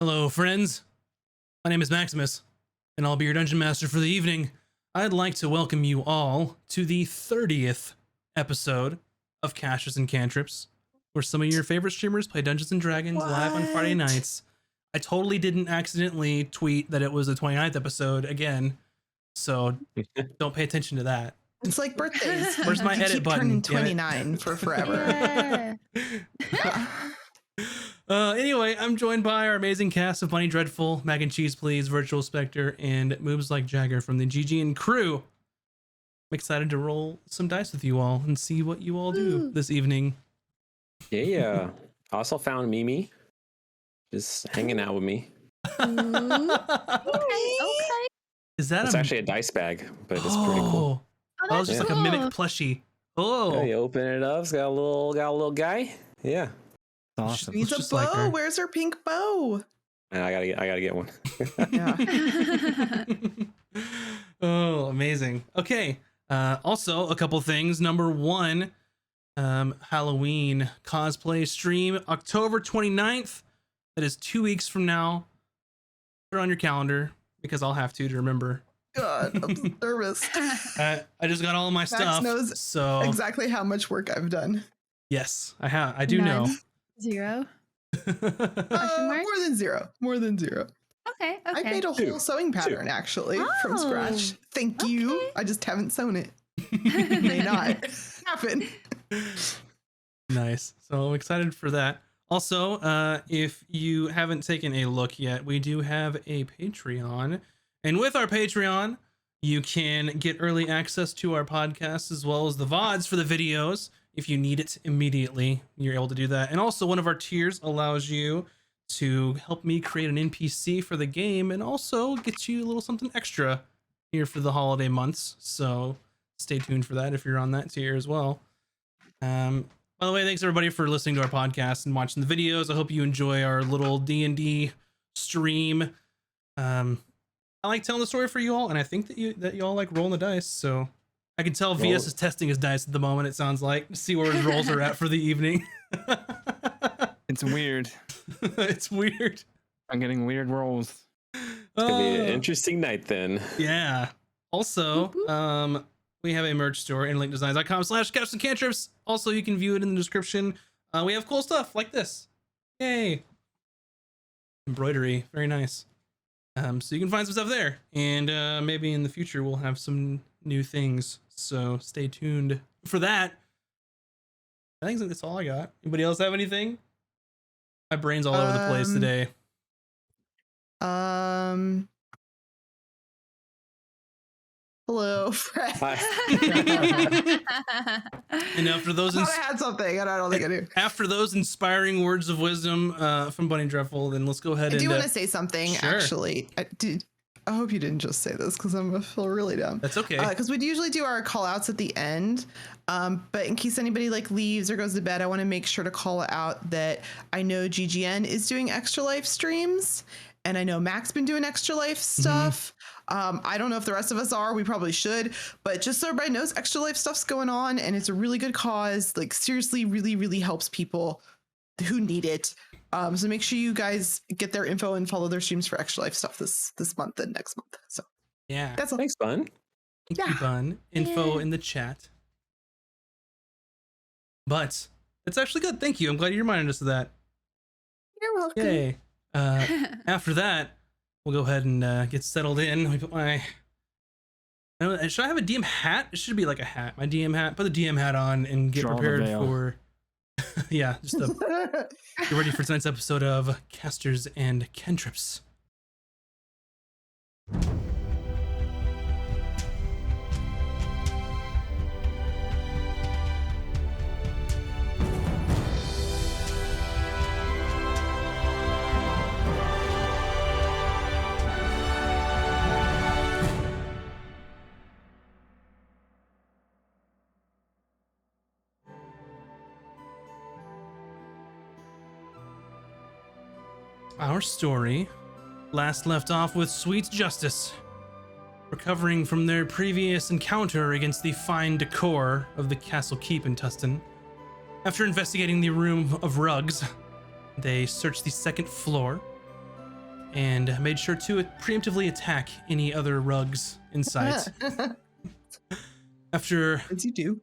Hello, friends. My name is Maximus, and I'll be your dungeon master for the evening. I'd like to welcome you all to the 30th episode of Caches and Cantrips, where some of your favorite streamers play Dungeons and Dragons live on Friday nights. I totally didn't accidentally tweet that it was the 29th episode again, so don't pay attention to that. It's like birthdays. Where's my edit button? Turning 29 for forever. Anyway, I'm joined by our amazing cast of Bunny Dreadful, Mac and Cheese Please, Virtual Spectre, and Moves Like Jagger from the GG crew. I'm excited to roll some dice with you all and see what you all do this evening. Yeah. I also found Mimi just hanging out with me. Okay. Is that It's actually a dice bag, but it's pretty cool. Oh, that was just like a mimic plushie. Oh, Yeah, you open it up. It's got a little guy. Yeah. awesome. She needs a Just bow. like her. Where's her pink bow? And I gotta get one. Yeah. Oh, amazing. Okay. Also, a couple things. Number one, Halloween cosplay stream, October 29th. That is 2 weeks from now. Put it on your calendar because I'll have to remember. God, I'm nervous. I just got all of my Max stuff. knows So exactly how much work I've done. yes, I have. I do know. 0. More than zero. More than zero. Okay. I made a whole Two. sewing pattern actually from scratch. Oh, Thank you. okay. I just haven't sewn it. May not happen. Nice. So I'm excited for that. Also, if you haven't taken a look yet, we do have a Patreon. And with our Patreon, you can get early access to our podcast as well as the VODs for the videos. If you need it immediately, you're able to do that. And also one of our tiers allows you to help me create an NPC for the game and also get you a little something extra here for the holiday months. So stay tuned for that if you're on that tier as well. By the way, thanks everybody for listening to our podcast and watching the videos. I hope you enjoy our little D&D stream. I like telling the story for you all, and I think that you all like rolling the dice. So I can tell VS is testing his dice at the moment. It sounds like to see where his rolls are at for the evening. It's weird. It's weird. I'm getting weird rolls. It's gonna be an interesting night then. Yeah. Also, we have a merch store in linkdesigns.com/caches and cantrips. Also, you can view it in the description. We have cool stuff like this. Yay. Embroidery. Very nice. So you can find some stuff there. And maybe in the future we'll have some new things. So stay tuned for that. I think that's all I got. Anybody else have anything? My brain's all over the place today. Hello, Fred. And after those I thought I had something, and I don't think I do. after those inspiring words of wisdom from Bunny Dreadful, then let's go ahead I and do want to say something, sure. actually. I hope you didn't just say this because I'm going to feel really dumb. that's okay. Because we'd usually do our call outs at the end. But in case anybody leaves or goes to bed, I want to make sure to call out that I know GGN is doing Extra Life streams. And I know Mac's been doing Extra Life stuff. I don't know if the rest of us are. We probably should. But just so everybody knows, Extra Life stuff's going on. And it's a really good cause. Like, seriously, really, really helps people who need it. So make sure you guys get their info and follow their streams for Extra Life stuff this month and next month. So Yeah. that's all. Thanks, Bun. Thank you, Bun. Info in the chat. But it's actually good. Thank you. I'm glad you reminded us of that. You're welcome. Yay. After that, we'll go ahead and get settled in. Let me put my... Should I have a DM hat? It should be like a hat. My DM hat. Put the DM hat on and get Draw the prepared veil. for... yeah, just get ready for tonight's episode of Casters and Cantrips. Our story last left off with Sweet Justice recovering from their previous encounter against the fine decor of the Castle Keep in Tustin. After investigating the room of rugs, they searched the second floor and made sure to preemptively attack any other rugs in sight. After As you do.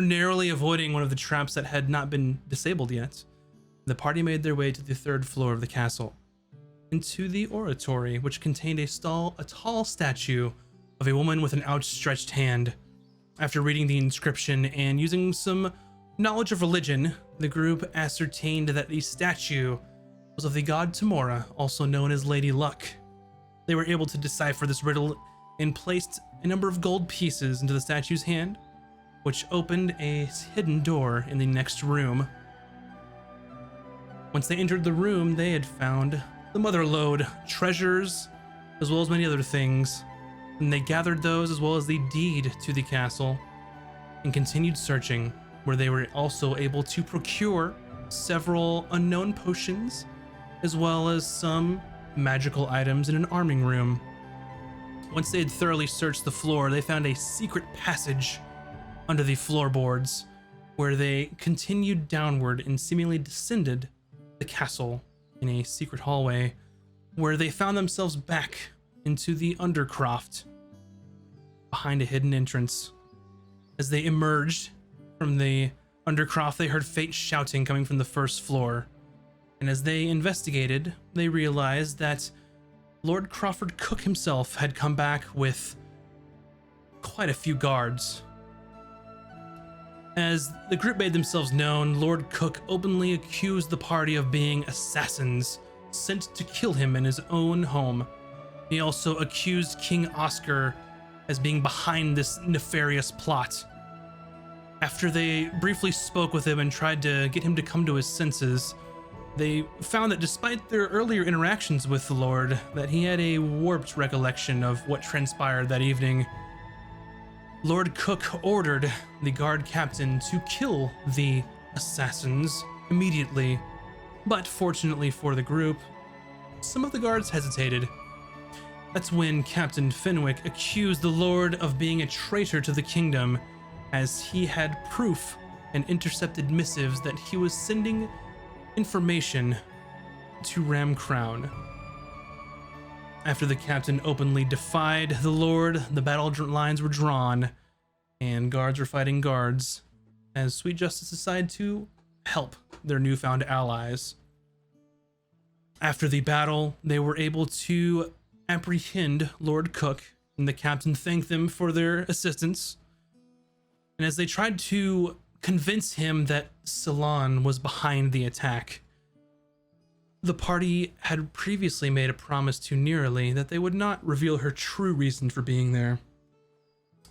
narrowly avoiding one of the traps that had not been disabled yet, the party made their way to the 3rd floor of the castle, into the oratory, which contained a tall statue of a woman with an outstretched hand. After reading the inscription and using some knowledge of religion, the group ascertained that the statue was of the god Tamora, also known as Lady Luck. They were able to decipher this riddle and placed a number of gold pieces into the statue's hand, which opened a hidden door in the next room. Once they entered the room, they had found the mother lode, treasures, as well as many other things, and they gathered those as well as the deed to the castle and continued searching, where they were also able to procure several unknown potions as well as some magical items in an arming room. Once they had thoroughly searched the floor, they found a secret passage under the floorboards, where they continued downward and seemingly descended the castle in a secret hallway, where they found themselves back into the Undercroft behind a hidden entrance. As they emerged from the Undercroft, they heard faint shouting coming from the 1st floor, and as they investigated, they realized that Lord Crawford Cook himself had come back with quite a few guards. As the group made themselves known, Lord Cook openly accused the party of being assassins sent to kill him in his own home. He also accused King Oscar as being behind this nefarious plot. After they briefly spoke with him and tried to get him to come to his senses, they found that despite their earlier interactions with the Lord, that he had a warped recollection of what transpired that evening. Lord Cook ordered the guard captain to kill the assassins immediately, but fortunately for the group, some of the guards hesitated. That's when Captain Fenwick accused the Lord of being a traitor to the kingdom, as he had proof and intercepted missives that he was sending information to Ram Crown. After the captain openly defied the Lord, the battle lines were drawn, and guards were fighting guards, as Sweet Justice decided to help their newfound allies. After the battle, they were able to apprehend Lord Cook, and the captain thanked them for their assistance. And as they tried to convince him that Ceylon was behind the attack, the party had previously made a promise to Nearly that they would not reveal her true reason for being there,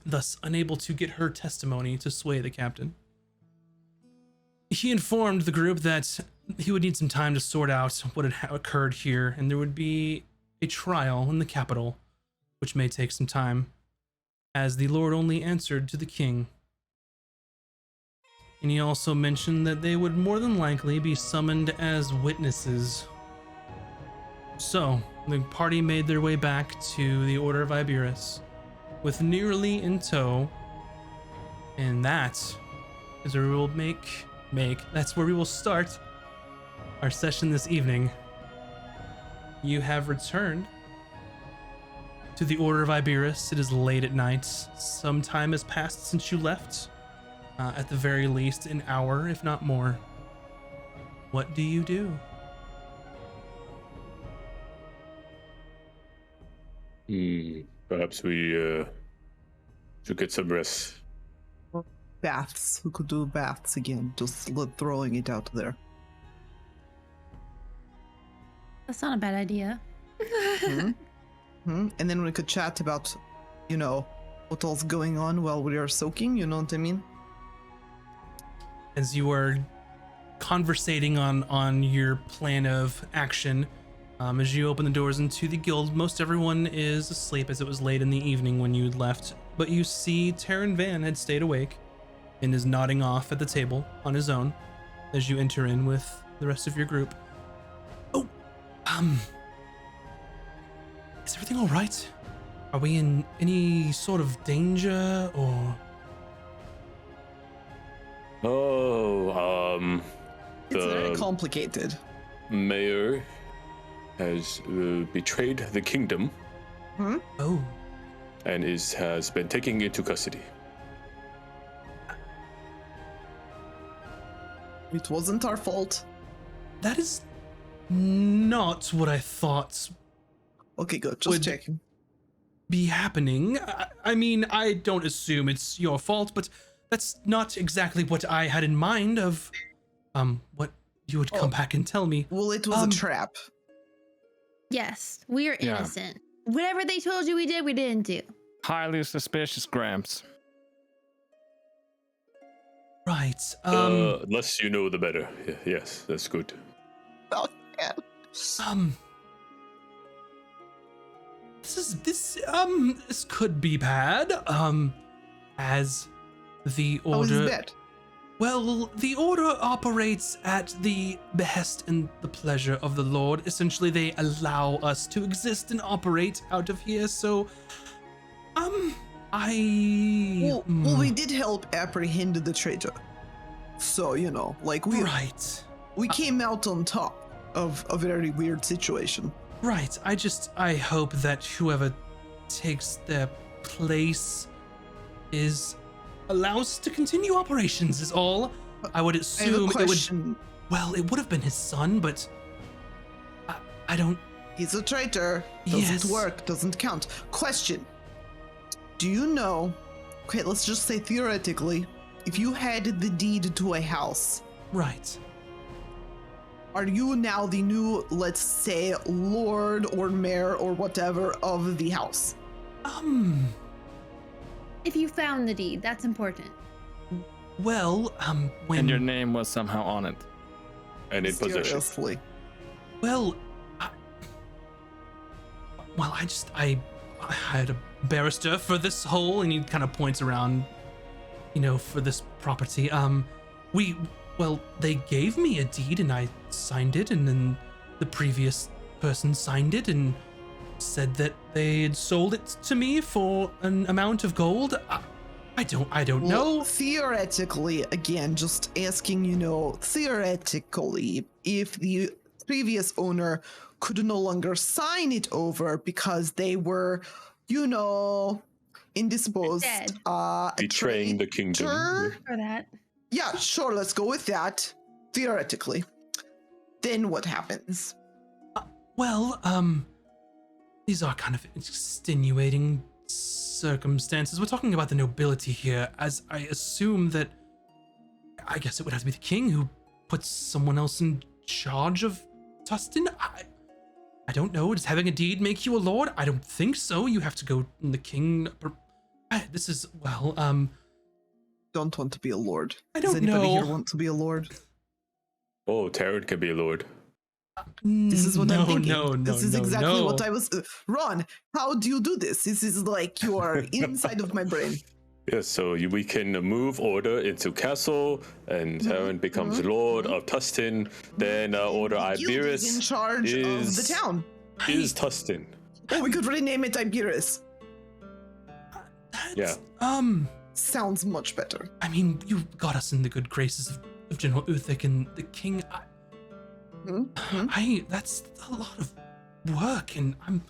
thus unable to get her testimony to sway the captain. He informed the group that he would need some time to sort out what had occurred here, and there would be a trial in the capital, which may take some time, as the Lord only answered to the king. And he also mentioned that they would more than likely be summoned as witnesses. So, the party made their way back to the Order of Iberus, with Nearly in tow, and that is where we will that's where we will start our session this evening. You have returned to the Order of Iberus. It is late at night. Some time has passed since you left. At the very least, an hour, if not more. What do you do? Perhaps we should get some rest. Baths. We could do baths again. Just throwing it out there. That's not a bad idea. And then we could chat about, what all's going on while we are soaking. You know what I mean? As you are conversating on your plan of action, as you open the doors into the guild, most everyone is asleep as it was late in the evening when you left, but you see Terran Van had stayed awake and is nodding off at the table on his own as you enter in with the rest of your group. Oh, is everything all right? Are we in any sort of danger, or? It's very complicated. Mayor has betrayed the kingdom Oh, and has been taken into custody. It wasn't our fault. that is not what I thought Okay, good. Just Would- checking. be happening. I mean, I don't assume it's your fault, but that's not exactly what I had in mind of what you would come back and tell me. Well, it was a trap. Yes, we are Yeah. innocent. Whatever they told you we did, we didn't do. Highly suspicious, Gramps. Right. Less you know, the better. Yes, that's good. Oh, yeah. This could be bad. As the How is order that? Well, the order operates at the behest and the pleasure of the Lord. Essentially, they allow us to exist and operate out of here. So, Well, we did help apprehend the traitor. So, like right. we came out on top of a very weird situation. Right. I hope that whoever takes their place allows to continue operations is all. I would I have assume a it would, question. it would have been his son, but I don't, He's a traitor. Doesn't Yes. work. Doesn't count. Question. Do you know? Okay, let's just say theoretically, if you had the deed to a house, right. are you now the new, let's say, lord or mayor or whatever of the house? If you found the deed, that's important. Well, when And your name was somehow on it. And in possession. Seriously. Well, I hired a barrister for this whole, and he kind of points around, for this property. They gave me a deed and I signed it, and then the previous person signed it and said that they had sold it to me for an amount of gold. I don't know. Well, theoretically, again, just asking, theoretically, if the previous owner could no longer sign it over because they were, indisposed, Dead. Betraying the kingdom. traitor? For that. Yeah, sure, let's go with that. Theoretically. Then what happens? These are kind of extenuating circumstances. We're talking about the nobility here, as I assume that I guess it would have to be the king who puts someone else in charge of Tustin. I don't know. Does having a deed make you a lord? I don't think so. You have to go in the king. This is Don't want to be a lord. I Does don't anybody know. here want to be a lord? Oh, Taryn can be a lord. This is what I'm thinking. No, this is exactly no. what I was. Ron, how do you do this? This is like you are inside of my brain. Yes, so we can move order into castle, and Taryn becomes lord of Tustin. Then order The guild Iberis is in charge of the town. is Tustin. Oh, we could rename it Iberis. Yeah. Sounds much better. I mean, you got us in the good graces of General Uthik and the king. That's a lot of work, and I'm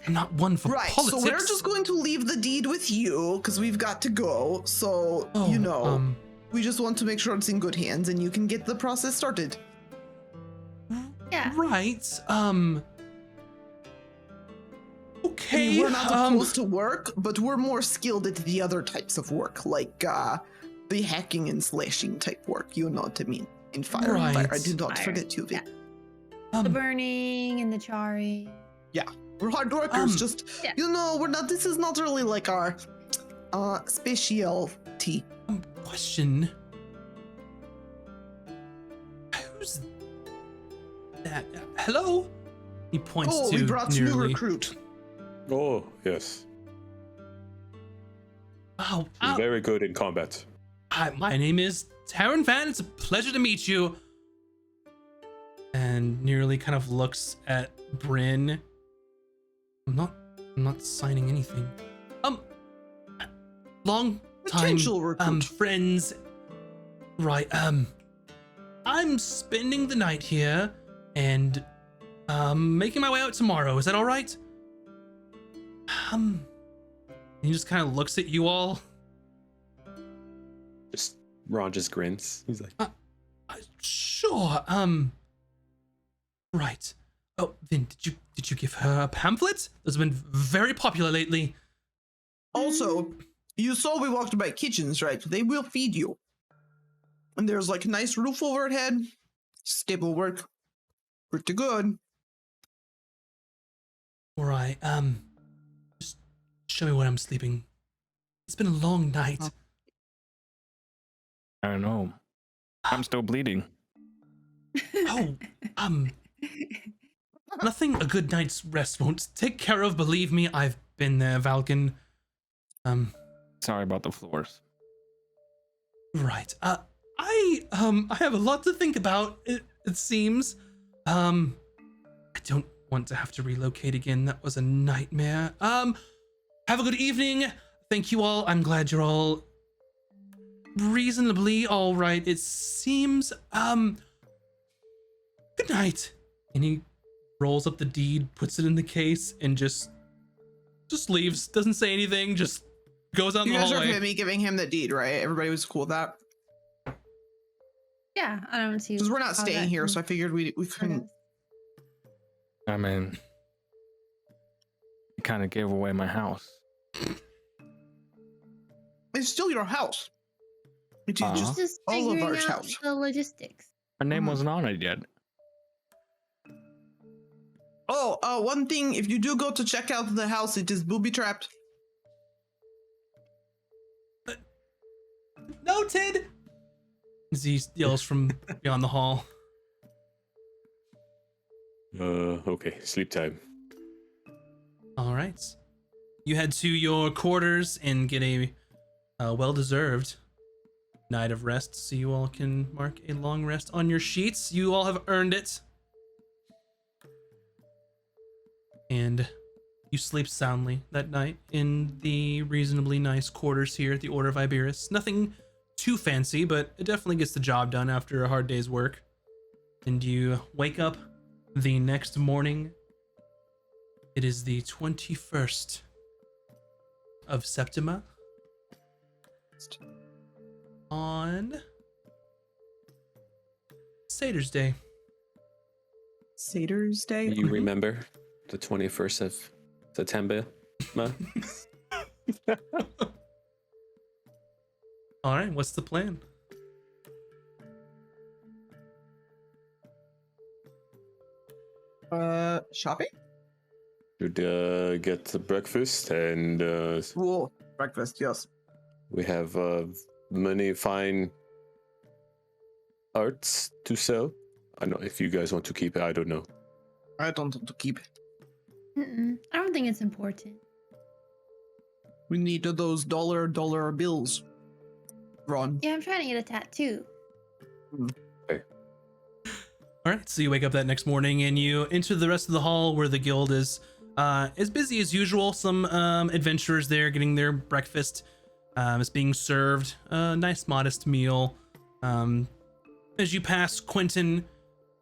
not one for Right, politics. so we're just going to leave the deed with you because we've got to go. So, we just want to make sure it's in good hands and you can get the process started. Yeah. Right. Okay. I mean, we're not opposed to work, but we're more skilled at the other types of work, like the hacking and slashing type work. You know what I mean? In fire, Right. I do not Fire, forget you. yeah. The burning and the charring. We're hard workers. Just yeah. we're not. This is not really like our specialty. Question. Who's that? Hello? He points Oh, to we brought new nearly. recruit. Oh, yes. Oh, He's very good in combat. hi, my name is Taryn Van. It's a pleasure to meet you. And nearly kind of looks at Bryn. I'm not signing anything. Long time Potential recruit. friends. Right, I'm spending the night here, and Making my way out tomorrow. Is that all right? He just kind of looks at you all. Ron just grins. He's like, Sure. Right. Oh, Vin, did you give her a pamphlet? That's been very popular lately. Also, you saw we walked by kitchens, right? They will feed you. And there's like a nice roof overhead. Stable work. Pretty good. All right. Just show me where I'm sleeping. It's been a long night. I don't know. I'm still bleeding. Oh, nothing a good night's rest won't take care of. Believe me, I've been there, Valken. Sorry about the floors. Right. I have a lot to think about. It seems. I don't want to have to relocate again. That was a nightmare. Have a good evening. Thank you all. I'm glad you're all reasonably all right. It seems. Good night. And he rolls up the deed, puts it in the case, and just leaves. Doesn't say anything. Just goes out in You the guys are hallway. okay with me giving him the deed, right? Everybody was cool with that. Yeah, I don't see. Because we're not how staying that here, can so I figured we hurt couldn't. us. I mean, you kind of gave away my house. It's still your house. It is Uh-huh. just Just all of figuring our out house. the logistics. Her name Mhm. wasn't on it yet. Oh, one thing, if you do go to check out the house, it is booby trapped. Noted. As he yells from beyond the hall. okay, sleep time. All right. You head to your quarters and get a well-deserved night of rest, so you all can mark a long rest on your sheets. You all have earned it. And you sleep soundly that night in the reasonably nice quarters here at the Order of Iberus. Nothing too fancy, but it definitely gets the job done after a hard day's work. And you wake up the next morning. It is the 21st of Septima on Satyr's Day. Satyr's Day. You remember the 21st of September? Ma? All right, what's the plan? Shopping? Should get the breakfast, and Whoa, breakfast, yes. we have many fine arts to sell. I know if you guys want to keep it, I don't know. I don't want to keep it. I don't think it's important. We need those dollar bills. Ron. Yeah, I'm trying to get a tattoo. All right, so you wake up that next morning and you enter the rest of the hall where the guild is as busy as usual. Some adventurers there getting their breakfast. It's being served. A nice, modest meal. As you pass Quentin,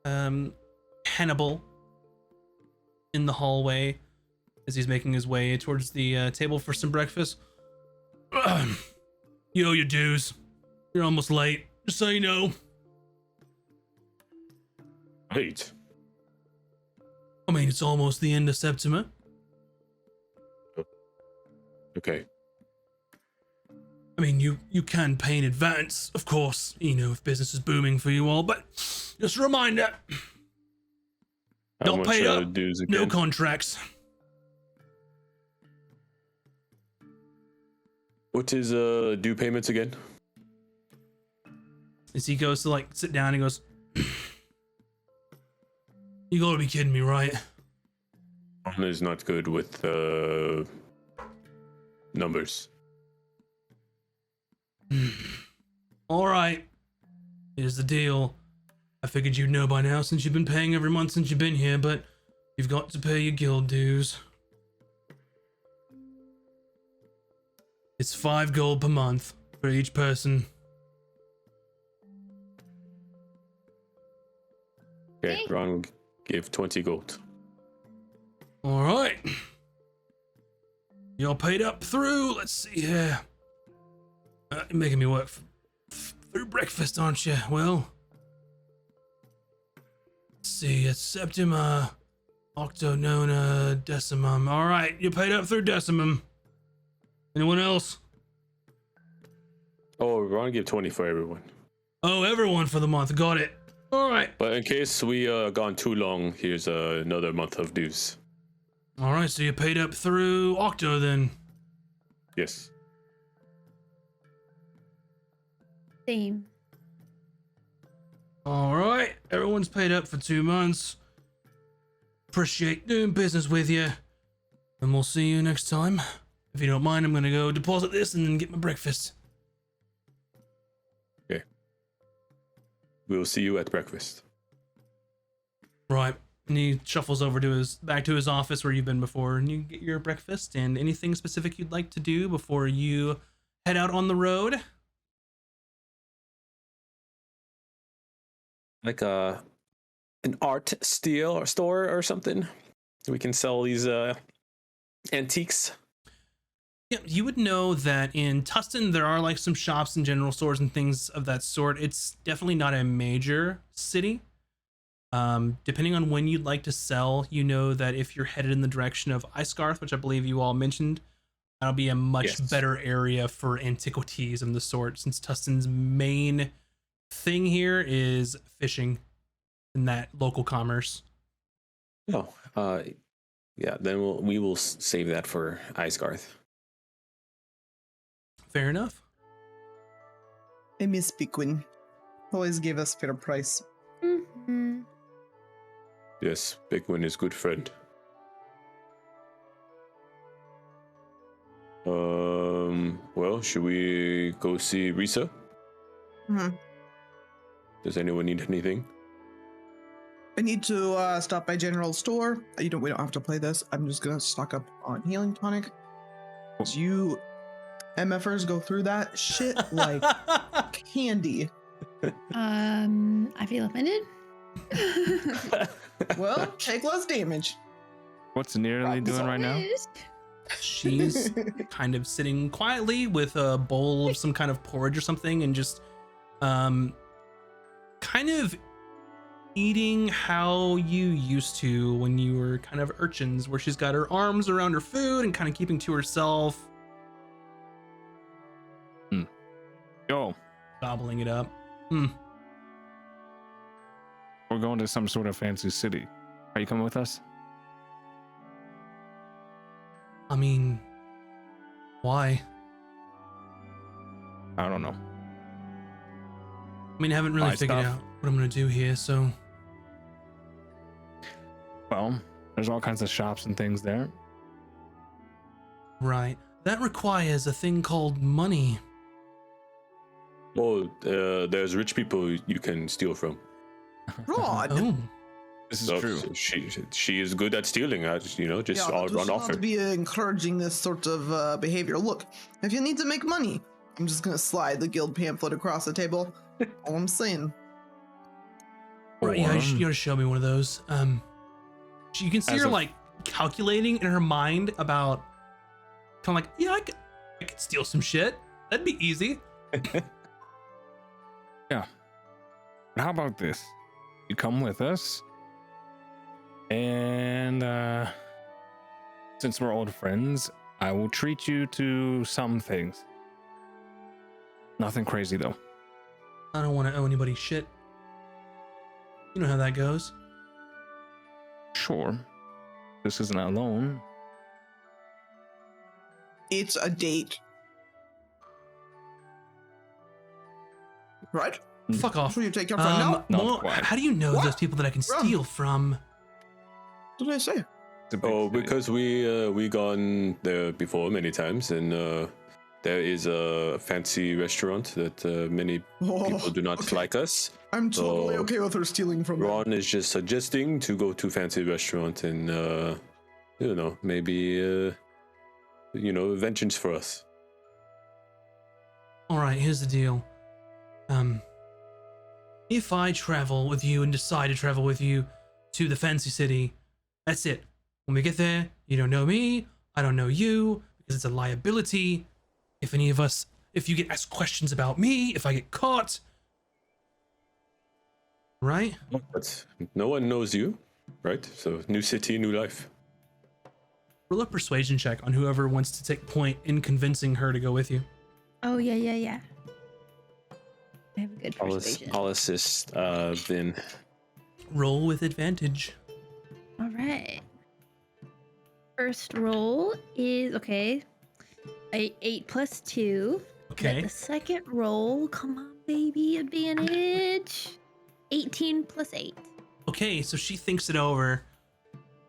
Hannibal in the hallway as he's making his way towards the table for some breakfast. You owe your dues. You're almost late, just so you know. Wait. I mean, it's almost the end of Septima. Okay. I mean, you can pay in advance, of course, you know, if business is booming for you all, but just a reminder, How don't much pay up, dues no again? contracts. What is due payments again? As he goes to like sit down, he goes, you gotta be kidding me, right? Ron is not good with numbers. All right, here's the deal. I figured you'd know by now since you've been paying every month since you've been here, but you've got to pay your guild dues. It's 5 gold per month for each person. Okay, Okay. Ron will give 20 gold. All right. Y'all paid up through. Let's see here. You're making me work through breakfast, aren't you? Well, let's see. It's Septima, Octo, Nona, Decimum. All right, you paid up through Decimum. Anyone else? Oh, we're gonna give 20 for everyone. Oh, everyone for the month. Got it. All right. But in case we gone too long, here's another month of dues. All right, so you paid up through Octo then. Yes. Same. All right, everyone's paid up for 2 months. Appreciate doing business with you. And we'll see you next time. If you don't mind, I'm gonna go deposit this and then get my breakfast. Okay. We'll see you at breakfast. Right. And he shuffles over to back to his office where you've been before, and you get your breakfast and anything specific you'd like to do before you head out on the road. Like an art store or something. We can sell these antiques. Yeah, you would know that in Tustin there are like some shops and general stores and things of that sort. It's definitely not a major city. Depending on when you'd like to sell, you know that if you're headed in the direction of Icegarth, which I believe you all mentioned, that'll be a much better area for antiquities and the sort, since Tustin's main thing here is fishing and that local commerce. Oh, yeah. Then we will save that for Icegarth. Fair enough. I miss Bigwin. Always gave us fair price. Mm-hmm. Yes, Bigwin is good friend. Well, should we go see Risa? Hmm. Does anyone need anything? I need to stop by General Store. We don't have to play this. I'm just gonna stock up on healing tonic. So you MFers go through that shit like candy. I feel offended. Well, take less damage. What's Nearly doing right now? She's kind of sitting quietly with a bowl of some kind of porridge or something and just kind of eating how you used to when you were kind of urchins, where she's got her arms around her food and kind of keeping to herself. Yo, Gobbling it up. we're going to some sort of fancy city. Are you coming with us? I mean, why? I don't know. I mean, I haven't really Buy figured stuff. out what I'm gonna do here, so Well, there's all kinds of shops and things there. right. That requires a thing called money. Oh, there's rich people you can steal from. Rod. Oh, This is So true. she is good at stealing. Just Yeah, run off her. not be encouraging this sort of behavior. Look, if you need to make money, I'm just gonna slide the guild pamphlet across the table. All I'm saying. right. Yeah, you gotta show me one of those. You can see As her of- like calculating in her mind about kind of like, yeah, I could steal some shit. That'd be easy. How about this? You come with us, and since we're old friends, I will treat you to some things. Nothing crazy though. I don't want to owe anybody shit. You know how that goes. Sure. This isn't a loan. It's a date. Right? Fuck off. That's where you take your friend out. Not Well, quite. how do you know What? those people that I can steal from? What did I say? It's a big Oh, city. because we gone there before many times, and there is a fancy restaurant that many people do not okay. like us. I'm totally So, okay with her stealing from me. Ron is just suggesting to go to fancy restaurant and maybe vengeance for us. All right, here's the deal. If I travel with you and decide to travel with you to the fancy city. That's it. When we get there, you don't know me, I don't know you, because it's a liability. If you get asked questions about me, if I get caught, right? But no one knows you, right? So new city, new life. Roll a persuasion check on whoever wants to take point in convincing her to go with you. Oh, yeah. I have a good persuasion. I'll assist Vin. Roll with advantage. All right. First roll is, okay, 8 plus 2. Okay. But the second roll, come on, baby, advantage. 18 plus 8. Okay, so she thinks it over.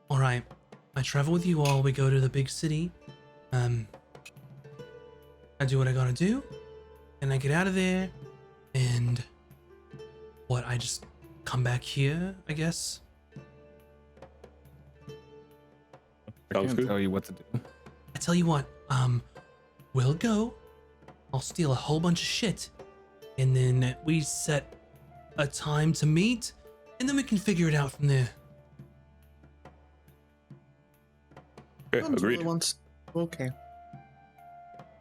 All right, I travel with you all. We go to the big city. I do what I gotta do, and I get out of there. And I just come back here, I guess. I Sounds can't good. tell you what to do. I tell you what, we'll go. I'll steal a whole bunch of shit, and then we set a time to meet, and then we can figure it out from there. Okay, Sounds agreed. really wants- Okay.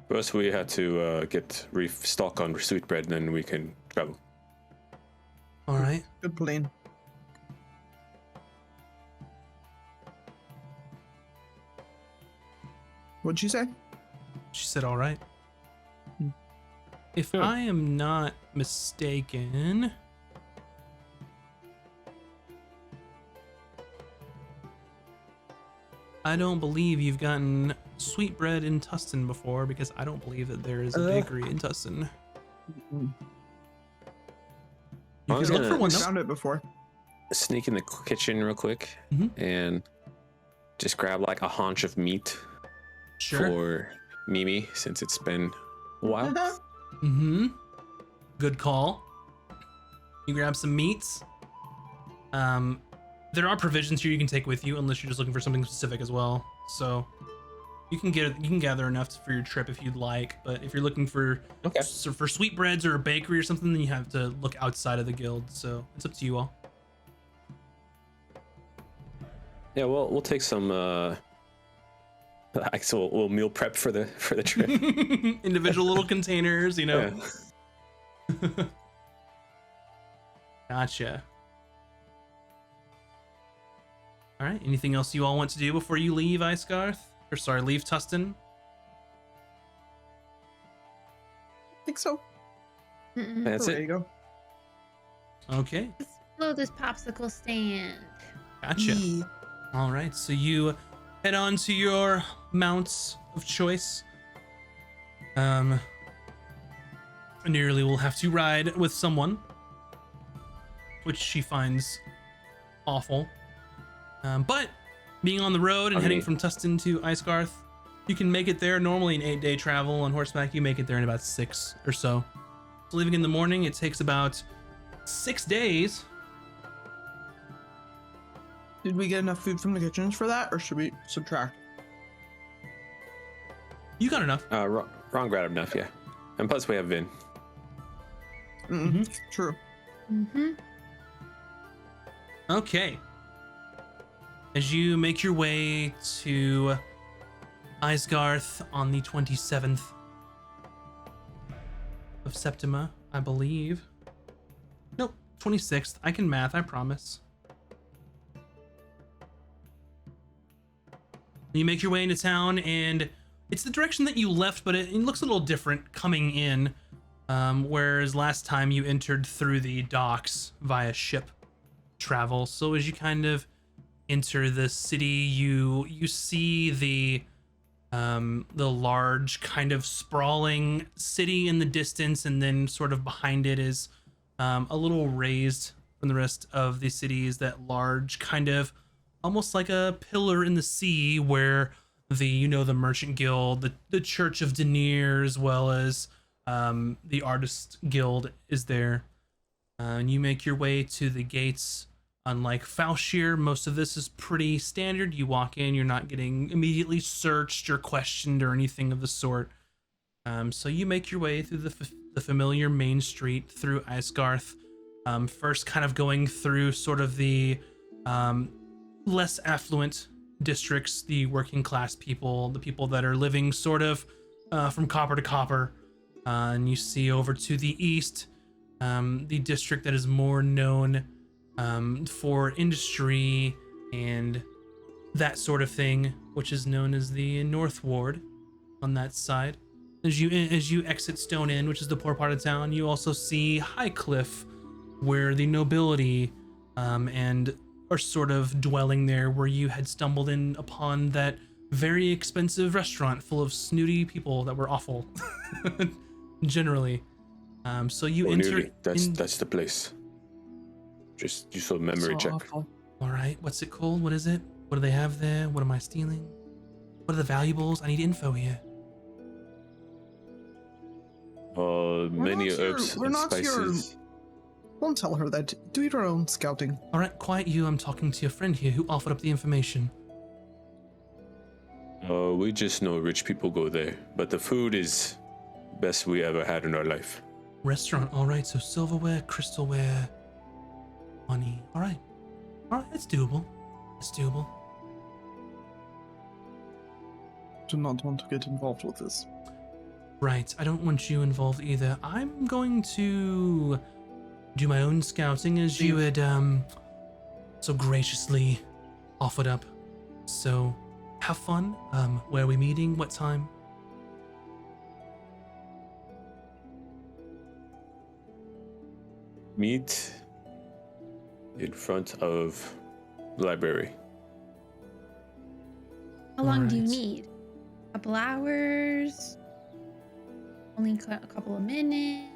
First, we had to get restock on sweetbread, and then we can travel. All right. Good plan. What'd you say? She said, all right. If Good. I am not mistaken, I don't believe you've gotten sweetbread in Tustin before, because I don't believe that there is a bakery in Tustin. Mm. You I was can look for gonna- one. I Though. found it before. Sneak in the kitchen real quick Mhm. and just grab like a haunch of meat Sure. for Mimi, since it's been a while. Mm-hmm. Good call. You grab some meats. There are provisions here you can take with you, unless you're just looking for something specific as well. So you can gather enough for your trip if you'd like. But if you're looking for Okay. for sweetbreads or a bakery or something, then you have to look outside of the guild. So it's up to you all. Yeah, we'll take some. So we'll meal prep for the trip. Individual little containers, you know. Yeah. Gotcha. All right. Anything else you all want to do before you leave Icegarth? Or sorry, leave Tustin? I think so. Mm-mm. That's There it. you go. Okay. Blow this popsicle stand. Gotcha. Yee. All right. So you head on to your mounts of choice. Nearly will have to ride with someone, which she finds awful. But being on the road and heading from Tustin to Icegarth, you can make it there. Normally an 8-day travel on horseback, you make it there in about 6 or so. So leaving in the morning, it takes about 6 days. Did we get enough food from the kitchens for that, or should we subtract? You got enough. Ron grabbed enough, yeah. And plus, we have Vin. True. Mm-hmm. Okay. As you make your way to Icegarth on the 27th of Septima, I believe. Nope, 26th. I can math, I promise. You make your way into town, and it's the direction that you left, but it looks a little different coming in. Whereas last time you entered through the docks via ship travel. So as you kind of enter the city, you see the large kind of sprawling city in the distance, and then sort of behind it is a little raised from the rest of the city is that large kind of almost like a pillar in the sea where the merchant guild, the Church of Denier, as well as the artist guild is there. And you make your way to the gates. Unlike Falshir, most of this is pretty standard. You walk in, you're not getting immediately searched or questioned or anything of the sort. So you make your way through the familiar main street through Icegarth. First kind of going through sort of the less affluent districts, the working class people, the people that are living sort of from copper to copper. And you see over to the east, the district that is more known for industry and that sort of thing, which is known as the North Ward on that side. As you exit Stone Inn, which is the poor part of town, you also see High Cliff, where the nobility and are sort of dwelling there, where you had stumbled in upon that very expensive restaurant full of snooty people that were awful, generally. So you enter. Nearly. That's the place. Just you saw memory So check. awful. All right, what's it called? What is it? What do they have there? What am I stealing? What are the valuables? I need info here. Many not herbs your- we're and not your- spices. Don't tell her that. Do your own scouting. All right, quiet you. I'm talking to your friend here who offered up the information. We just know rich people go there, but the food is best we ever had in our life. Restaurant, all right. So silverware, crystalware, money. All right, it's doable. It's doable. Do not want to get involved with this. Right, I don't want you involved either. I'm going to do my own scouting as you had so graciously offered up. So have fun. Where are we meeting? What time? Meet in front of the library. How long do you Alright. need? A couple hours? Only a couple of minutes?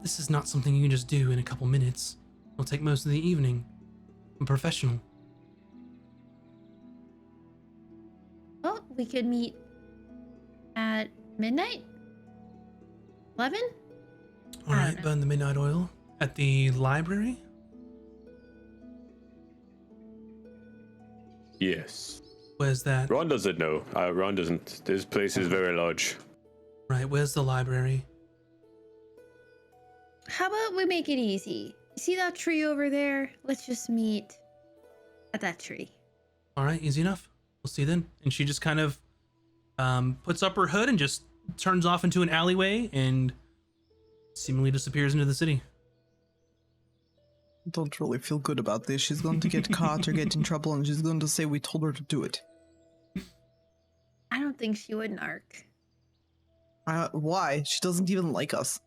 This is not something you can just do in a couple minutes. It'll take most of the evening. I'm professional. Well, we could meet at midnight? 11? All I don't right, know. burn the midnight oil at the library. Yes. Where's that? Ron doesn't know. Ron doesn't. This place is very large. Right, where's the library? How about we make it easy? You see that tree over there? Let's just meet at that tree. All right, easy enough. We'll see you then. And she just kind of puts up her hood and just turns off into an alleyway and seemingly disappears into the city. Don't really feel good about this. She's going to get caught or get in trouble, and she's going to say we told her to do it. I don't think she would narc. Why? She doesn't even like us.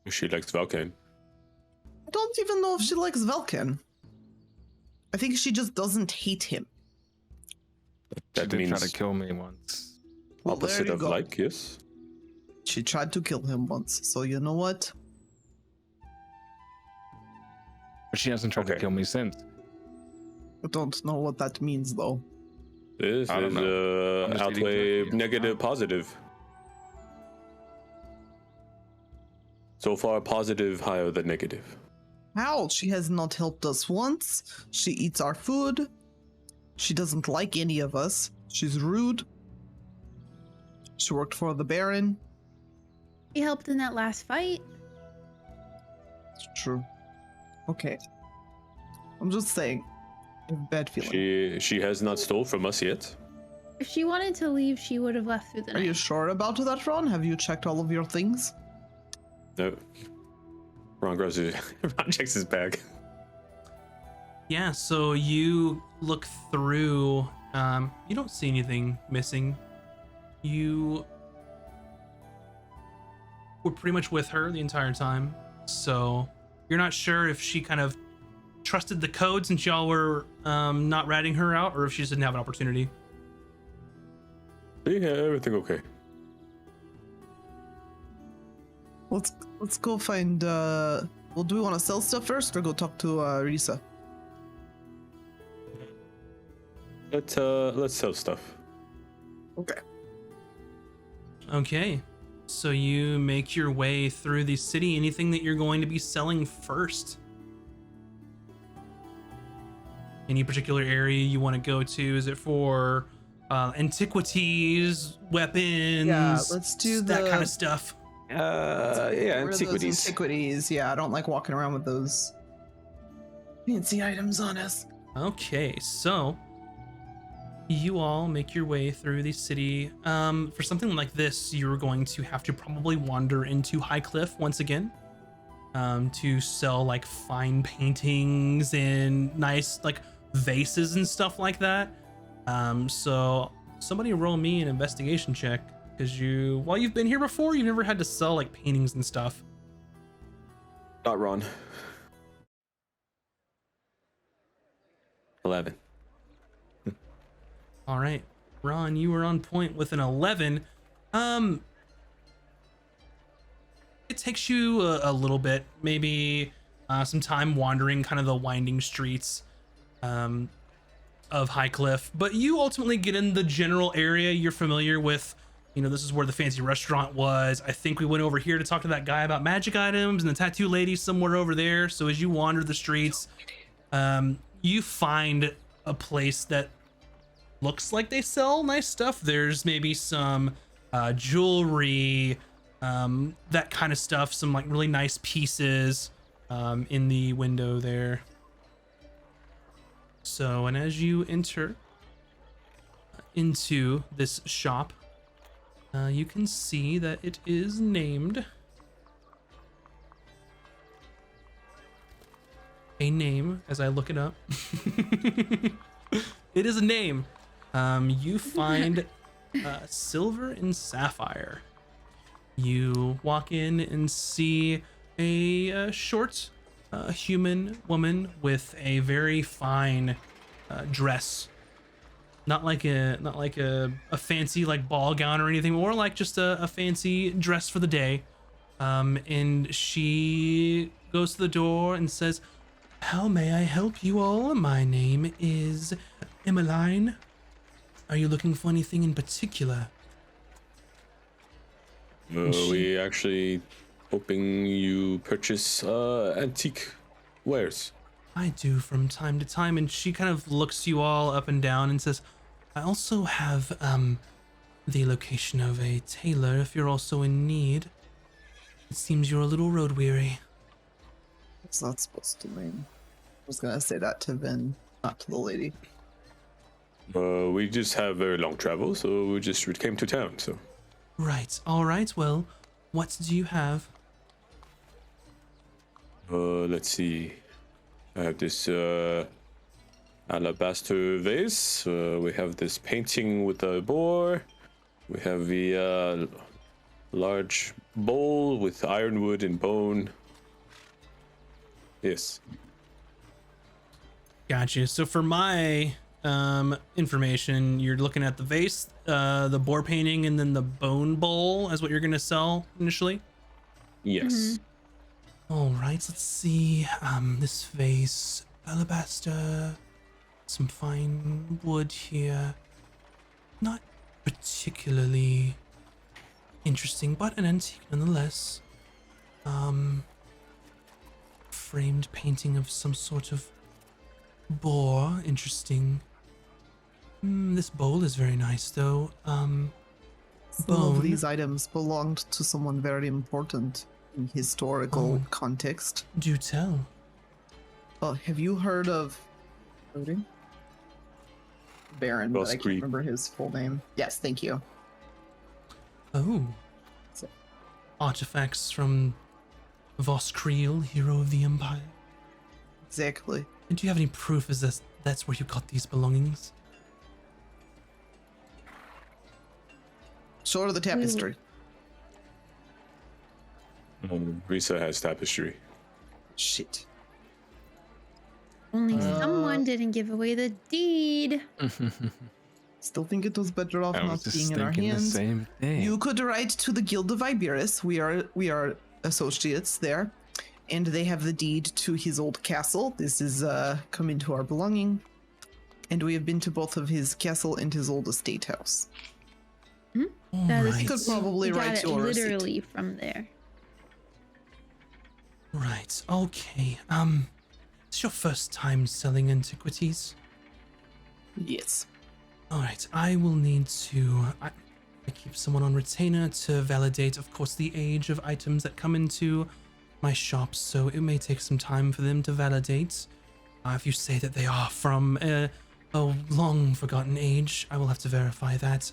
She likes Valkan. I don't even know if she likes Velkin. I think she just doesn't hate him. She That did try means to kill me once. Well, there opposite you of go. like, yes. She tried to kill him once, so you know what? But she hasn't tried to Okay. kill me since. I don't know what that means, though. This I don't is know. I'm just eating outweigh turkey. negative positive. So far, positive higher than negative. How? She has not helped us once. She eats our food. She doesn't like any of us. She's rude. She worked for the Baron. She helped in that last fight. It's true. Okay. I'm just saying. I have a bad feeling. She has not stole from us yet. If she wanted to leave, she would have left through the Are you night. sure about that, Ron? Have you checked all of your things? No. Ron grabs it. Ron checks his bag. Yeah, so you look through. You don't see anything missing. You were pretty much with her the entire time, so you're not sure if she kind of trusted the code since y'all were not ratting her out, or if she just didn't have an opportunity. Yeah, everything okay. Let's go find well, do we want to sell stuff first or go talk to Risa? Let's sell stuff. Okay. Okay, so you make your way through the city. Anything that you're going to be selling first? Any particular area you want to go to? Is it for antiquities, weapons? Yeah, let's do that the- kind of stuff. Yeah, Where are those antiquities. antiquities. Yeah, I don't like walking around with those. fancy items on us. Okay, so you all make your way through the city. For something like this, you're going to have to probably wander into High Cliff once again, to sell like fine paintings and nice like vases and stuff like that. So somebody roll me an investigation check, because while you've been here before, you've never had to sell like paintings and stuff. Not Ron. 11. All right, Ron, you were on point with an 11. It takes you a little bit, maybe some time wandering kind of the winding streets of High Cliff, but you ultimately get in the general area. You're familiar with, this is where the fancy restaurant was. I think we went over here to talk to that guy about magic items, and the tattoo lady somewhere over there. So as you wander the streets, you find a place that looks like they sell nice stuff. There's maybe some jewelry, that kind of stuff, some like really nice pieces in the window there. So, and as you enter into this shop, you can see that it is named a name as I look it up. It is a name. You find Silver and Sapphire. You walk in and see a short human woman with a very fine dress. Not like a fancy like ball gown or anything, more like just a fancy dress for the day. And she goes to the door and says, "How may I help you all? My name is Emmeline. Are you looking for anything in particular?" We actually hoping you purchase antique wares. "I do from time to time." And she kind of looks you all up and down and says, "I also have the location of a tailor if you're also in need. It seems you're a little road weary." What's that supposed to mean? I was gonna say that to Vin, not to the lady. We just have very long travel, so we just came to town, so. Right, all right, well, what do you have? Let's see. I have this alabaster vase. We have this painting with a boar. We have the large bowl with ironwood and bone. Yes. Gotcha. So for my information, you're looking at the vase, the boar painting, and then the bone bowl as what you're gonna sell initially. Yes. All right, let's see. This vase, alabaster, some fine wood here. Not particularly interesting, but an antique nonetheless. Framed painting of some sort of boar. Interesting. This bowl is very nice, though. Some Bone. of these items belonged to someone very important in historical Oh. context. Do tell. Well, have you heard of Odin? Baron, but I can't Creep. remember his full name. Yes, thank you. Oh. So- Artifacts from Voss Creel, hero of the Empire. Exactly. And do you have any proof as that's where you got these belongings? Show her the tapestry. Risa has tapestry. Shit. Only someone didn't give away the deed. Still think it was better off I was not just being in our thinking the hands. same thing. You could write to the Guild of Iberus. We are associates there, and they have the deed to his old castle. This is come into our belonging, and we have been to both of his castle and his old estate house. All That is right. Could probably We got write it you a receipt. literally from there. Right. Okay. It's your first time selling antiquities? Yes. All right. I will need to. I keep someone on retainer to validate, of course, the age of items that come into my shop. So it may take some time for them to validate. If you say that they are from a long forgotten age, I will have to verify that.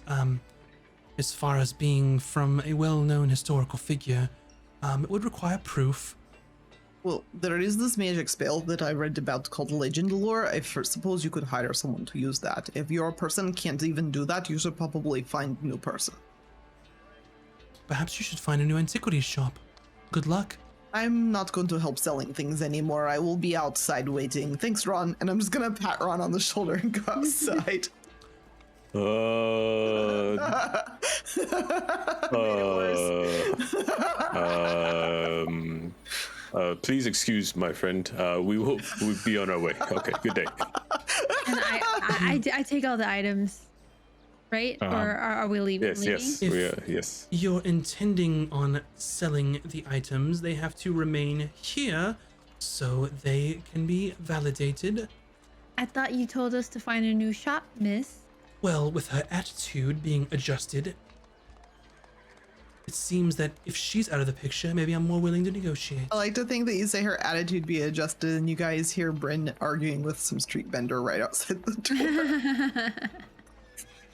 As far as being from a well-known historical figure, it would require proof. Well, there is this magic spell that I read about called Legend Lore. I first suppose you could hire someone to use that. If your person can't even do that, you should probably find a new person. Perhaps you should find a new antiquities shop. Good luck. I'm not going to help selling things anymore. I will be outside waiting. Thanks, Ron. And I'm just gonna pat Ron on the shoulder and go outside. Please excuse my friend. We'll be on our way. Okay, good day. And I take all the items, right? Or are we leaving? Yes, yes, yes. You're intending on selling the items, they have to remain here so they can be validated. I thought you told us to find a new shop, miss. Well, with her attitude being adjusted, it seems that if she's out of the picture, maybe I'm more willing to negotiate. I like to think that you say her attitude be adjusted and you guys hear Bryn arguing with some street vendor right outside the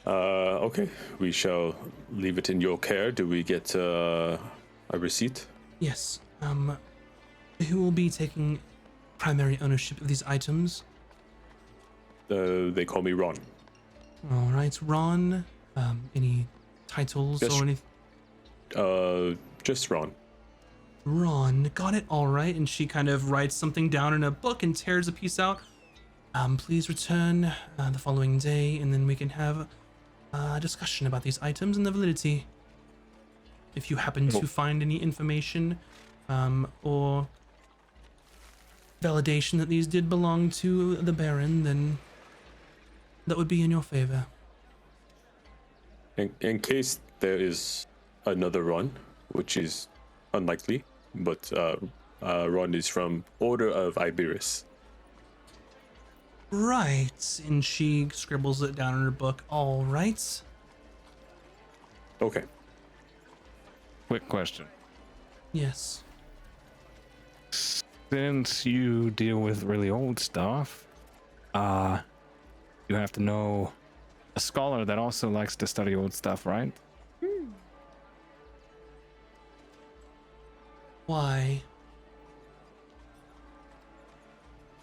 door. Okay, we shall leave it in your care. Do we get a receipt? Yes. Who will be taking primary ownership of these items? They call me Ron. All right, Ron. Any titles Yes. or anything? Just Ron. Ron, got it. All right. And she kind of writes something down in a book and tears a piece out. Please return the following day, and then we can have a discussion about these items and the validity. If you happen to find any information or validation that these did belong to the Baron, then that would be in your favor. In case there is another Ron, which is unlikely, but Ron is from Order of Iberis. Right. And she scribbles it down in her book. All right. Okay. Quick question. Yes. Since you deal with really old stuff, you have to know a scholar that also likes to study old stuff, right? Why?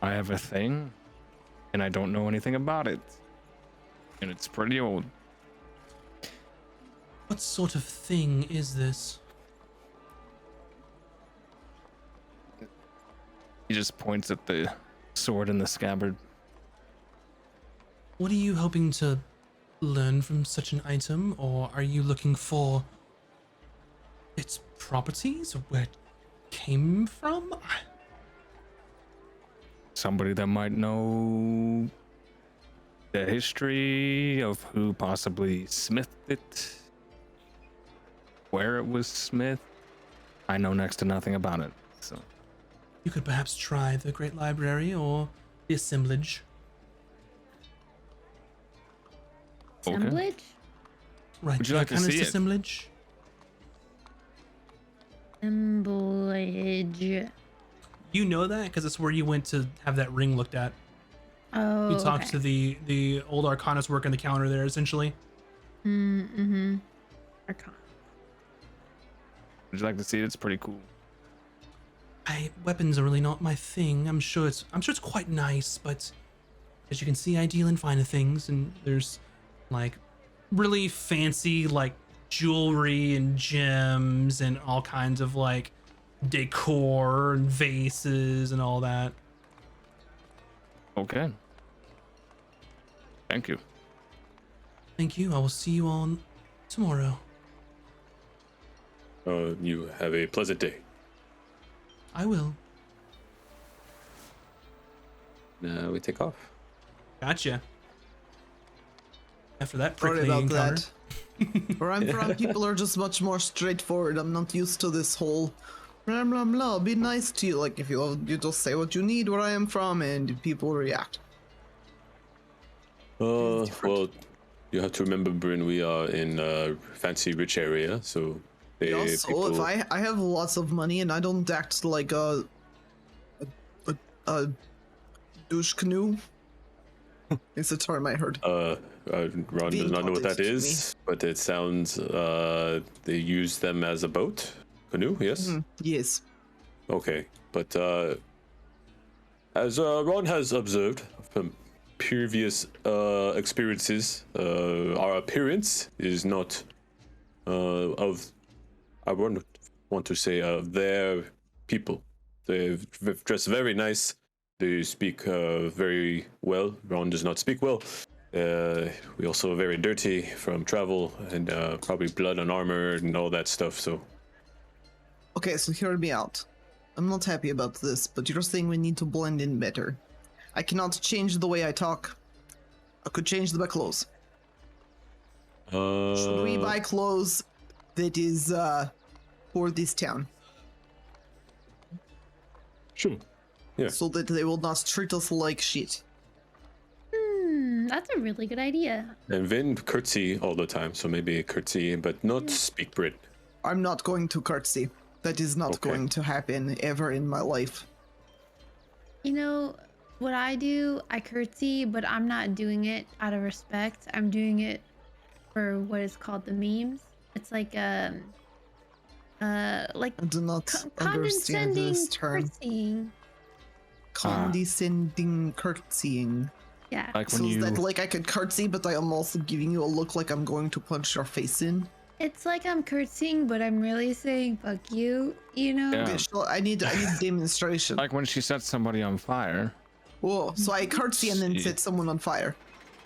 I have a thing, and I don't know anything about it. And it's pretty old. What sort of thing is this? He just points at the sword in the scabbard. What are you hoping to learn from such an item, or are you looking for its properties, or where it came from? Somebody that might know the history of who possibly smithed it, where it was smithed. I know next to nothing about it, so. You could perhaps try the Great Library or the Assemblage. Okay. Assemblage? Right, Would you like to Arcanist see it? Assemblage? Assemblage. You know that because it's where you went to have that ring looked at. Oh, You talked okay. to the old Arcanist working the counter there, essentially. Mm-hmm. Arcana. Would you like to see it? It's pretty cool. Weapons are really not my thing. I'm sure it's quite nice, but as you can see, I deal in finer things, and there's like really fancy like jewelry and gems and all kinds of like decor and vases and all that. Okay. Thank you. Thank you. I will see you all tomorrow. You have a pleasant day. I will. Now we take off. Gotcha. After that Sorry prickly about encounter. that. Where I'm from, people are just much more straightforward. I'm not used to this whole blah blah blah. Be nice to you. Like if you just say what you need where I am from, and people react. Well, you have to remember, Bryn, we are in a fancy, rich area, so Also, people... if I have lots of money and I don't act like a douche canoe. It's a term I heard. Ron does not know what that is, but it sounds they use them as a boat, canoe. Yes. Yes. Okay, but as Ron has observed from previous experiences, our appearance is not of, I want to say, of their people. They dress very nice. They speak very well. Ron does not speak well. We also very dirty from travel and probably blood on armor and all that stuff. So Okay, so hear me out. I'm not happy about this, but you're saying we need to blend in better. I cannot change the way I talk. I could change my clothes. Should we buy clothes that is for this town? Sure. Yeah. So that they will not treat us like shit. That's a really good idea. And Vin curtsy all the time, so maybe curtsy, but not speak Brit. I'm not going to curtsy. That is not Okay. going to happen ever in my life. You know what I do? I curtsy, but I'm not doing it out of respect. I'm doing it for what is called the memes. It's like like I do not understand condescending this term. curtsying. Condescending curtsying. Yeah. Like So when is you that like I could curtsy, but I am also giving you a look like I'm going to punch your face in? It's like I'm curtsying, but I'm really saying fuck you, you know? Yeah. Okay, so I need demonstration. like when she sets somebody on fire. Whoa, so I curtsy and then Shit. set someone on fire.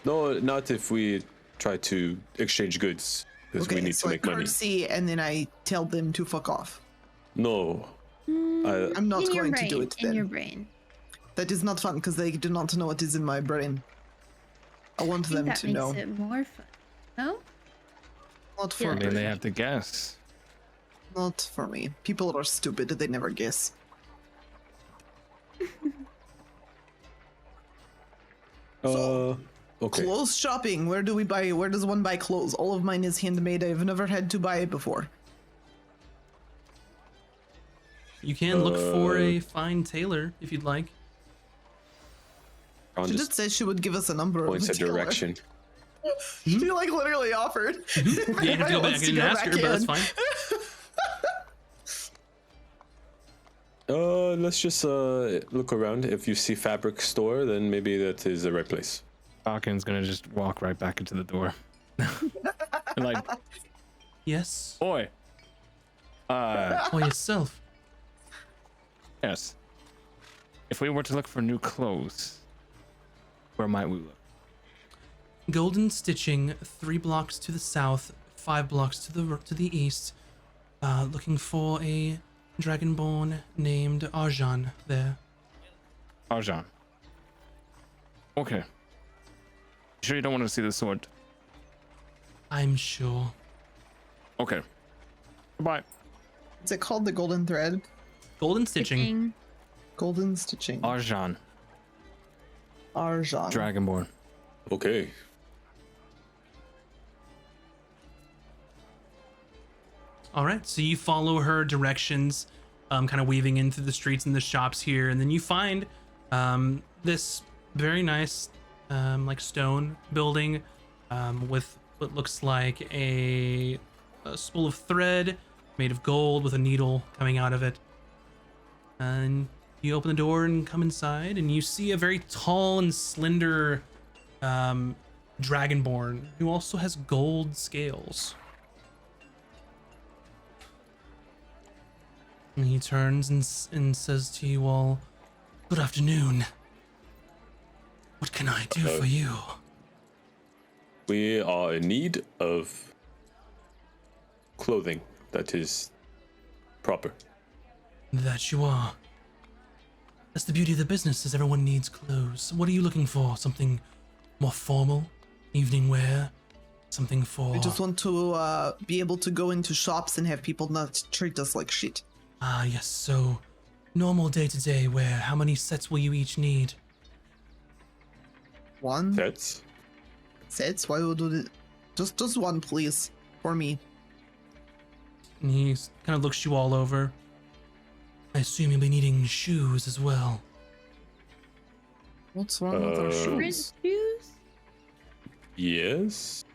No, not if we try to exchange goods, because we Okay, need so to I make money. curtsy and then I tell them to fuck off. No. I'm not in your going brain, to do it in your then. brain. That is not fun because they do not know what is in my brain. I want I think them that to makes know. it more fun. No? Not I for mean, me. they have to guess. Not for me. People are stupid. They never guess. Okay. Clothes shopping. Where do we buy? Where does one buy clothes? All of mine is handmade. I've never had to buy it before. You can look for a fine tailor if you'd like. Ron She just just said she would give us a number. points of a the tailor. direction. She like literally offered. You have to go back and ask her, but that's fine. Let's just look around. If you see fabric store, then maybe that is the right place. Falcon's gonna just walk right back into the door. And like, Yes. boy. For yourself. Yes. If we were to look for new clothes, where might we look? Golden stitching 3 blocks to the south, 5 blocks to the east. Looking for a dragonborn named Arjan there. Arjan. Okay. Sure you don't want to see the sword? I'm sure. Okay. Goodbye. Is it called the golden thread? Golden stitching. Golden stitching. Arjan. Arjan. Dragonborn. Okay. All right, so you follow her directions, kind of weaving in through the streets and the shops here, and then you find this very nice, like stone building with what looks like a spool of thread made of gold with a needle coming out of it. And you open the door and come inside, and you see a very tall and slender dragonborn who also has gold scales. And he turns and says to you all, "Good afternoon. What can I do for you?" We are in need of clothing that is proper. That you are. That's the beauty of the business, is everyone needs clothes. What are you looking for? Something more formal? Evening wear? Something for... We just want to be able to go into shops and have people not treat us like shit. Ah, yes, so... Normal day-to-day wear. How many sets will you each need? One That's sets? Why would it? Just one, please, for me. And he kind of looks you all over. I assume you'll be needing shoes as well. What's wrong with our shoes? Prince shoes? Yes.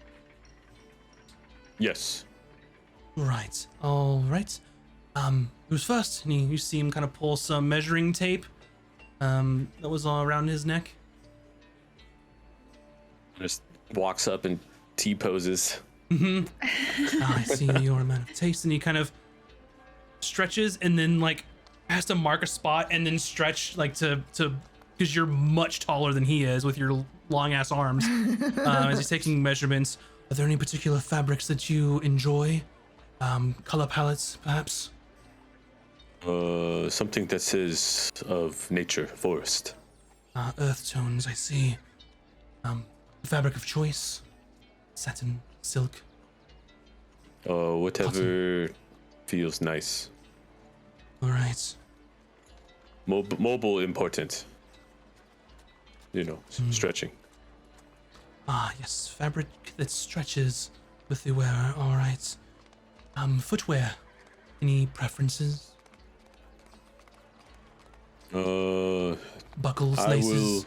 Yes. Right. All right. Who's first? And you see him kind of pull some measuring tape. That was all around his neck. Just walks up and T poses. I see your amount of taste, and he kind of stretches, and then like has to mark a spot, and then stretch like to because you're much taller than he is with your long ass arms. As he's taking measurements, are there any particular fabrics that you enjoy? Color palettes, perhaps? Something that says of nature, forest. Earth tones, I see. Fabric of choice? Satin, silk? Whatever feels nice. All right. Mobile important. You know, stretching. Ah, yes, fabric that stretches with the wearer. All right. Footwear. Any preferences? Buckles, laces.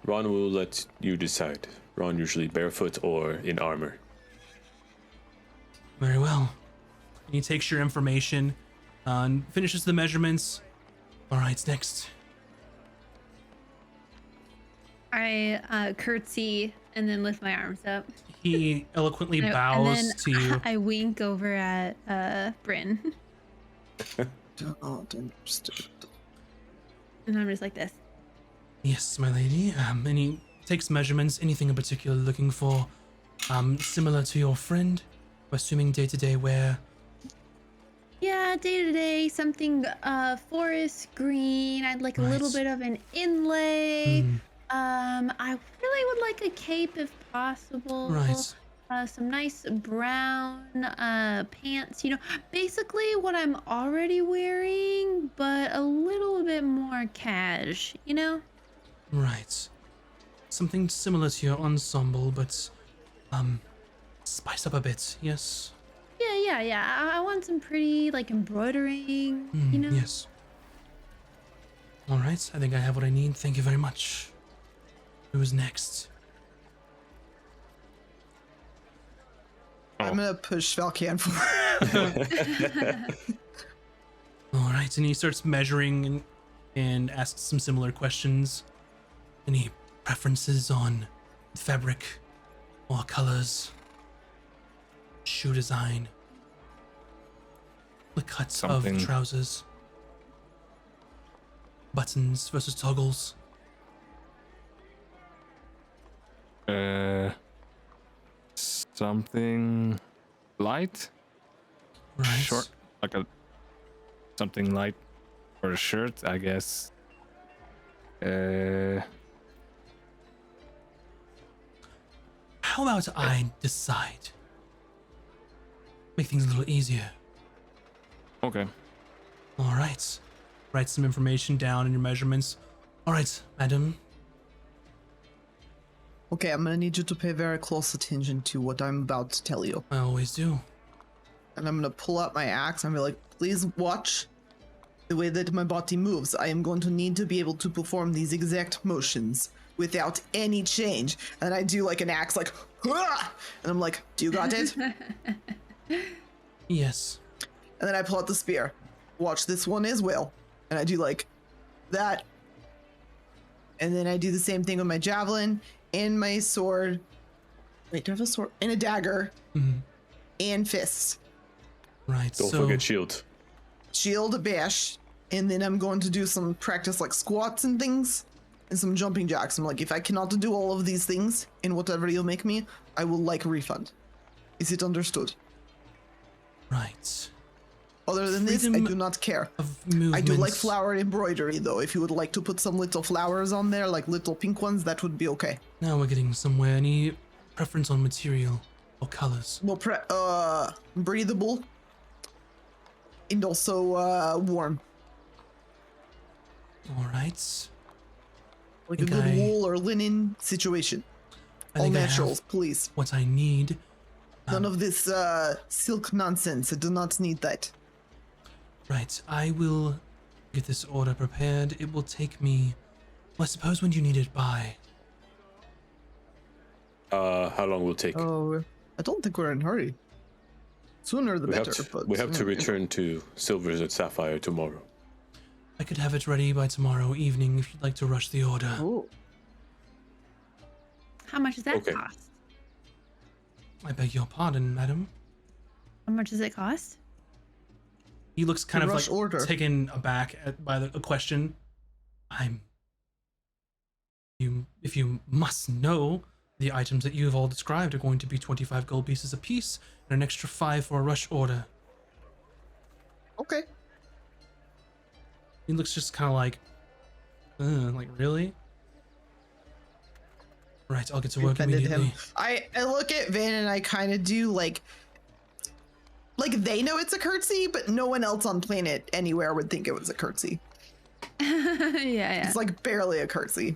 Ron will let you decide. Ron usually barefoot or in armor. Very well. He takes your information and finishes the measurements. All right, next. I curtsy and then lift my arms up. He eloquently And bows then to you. I wink over at Bryn. Don't understand. And I'm just like this. Yes, my lady. And he takes measurements. Anything in particular looking for? Similar to your friend? I'm assuming day-to-day wear. Yeah, day to day, something forest green. I'd like a little Right. bit of an inlay. Hmm. I really would like a cape if possible. Right. Some nice brown pants. You know, basically what I'm already wearing, but a little bit more cash. You know. Right. Something similar to your ensemble, but spice up a bit. Yes. Yeah. I want some pretty like embroidering. You know. Yes. All right. I think I have what I need. Thank you very much. Who's next? I'm gonna push Valkan forward. All right, and he starts measuring and asks some similar questions. Any preferences on fabric or colors? Shoe design? The cuts Something. of trousers? Buttons versus toggles? Something light, Right. short, like something light for a shirt, I guess. How about I decide? Make things a little easier. Okay. All right. Write some information down in your measurements. All right, madam. Okay, I'm gonna need you to pay very close attention to what I'm about to tell you. I always do. And I'm gonna pull out my axe and be like, please watch the way that my body moves. I am going to need to be able to perform these exact motions without any change. And I do like an axe, like, "Hurrah!" And I'm like, do you got it? Yes. And then I pull out the spear. Watch this one as well. And I do like that. And then I do the same thing with my javelin and my sword. Wait, do I have a sword? And a dagger. And fists. Right. Don't so forget shield. Shield, bash. And then I'm going to do some practice like squats and things. And some jumping jacks. I'm like, if I cannot do all of these things in whatever you'll make me, I will like a refund. Is it understood? right. Other than this, I Freedom do not care. Of movement. I do like flower embroidery though. If you would like to put some little flowers on there, like little pink ones, that would be okay. Now we're getting somewhere. Any preference on material or colors? Well, breathable. And also, warm. All right. Like a Think good I- wool or linen situation. I All think I have naturals, please. what I need. None of this, silk nonsense. I do not need that. Right. I will get this order prepared. It will take me Well, I suppose when you need it by. How long will it take? Oh, I don't think we're in a hurry. Sooner the we better. we have to return to Silvers and Sapphire tomorrow. I could have it ready by tomorrow evening if you'd like to rush the order. Oh, How much does that Okay. cost? I beg your pardon, madam. How much does it cost? He looks kind of rush like order. taken aback by the question. If you must know, the items that you have all described are going to be 25 gold pieces apiece and an extra 5 for a rush order. okay. He looks just kind of like really? Right, I'll get to work Offended immediately. him. I look at Vin and I kind of do like they know it's a curtsy, but no one else on planet anywhere would think it was a curtsy. Yeah. It's like barely a curtsy.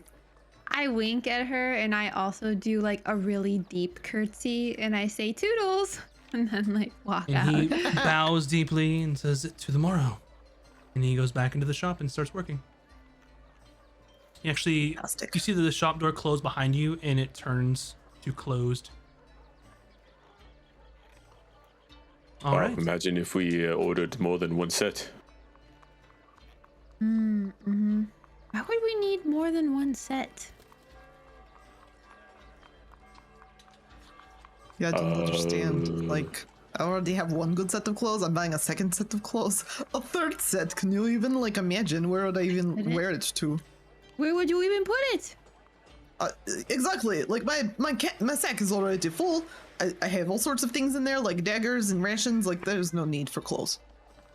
I wink at her and I also do like a really deep curtsy and I say toodles and then like walk And out. he bows deeply and says, to the morrow. And he goes back into the shop and starts working. He actually, Fantastic. you see that the shop door closed behind you and it turns to closed. All right. Imagine if we ordered more than one set. Mm-hmm. Why would we need more than one set? Yeah, I don't understand. Like, I already have one good set of clothes. I'm buying a second set of clothes. A third set. Can you even like imagine where would I even wear it to? Where would you even put it? Exactly. Like my sack is already full. I have all sorts of things in there, like daggers and rations. Like, there's no need for clothes.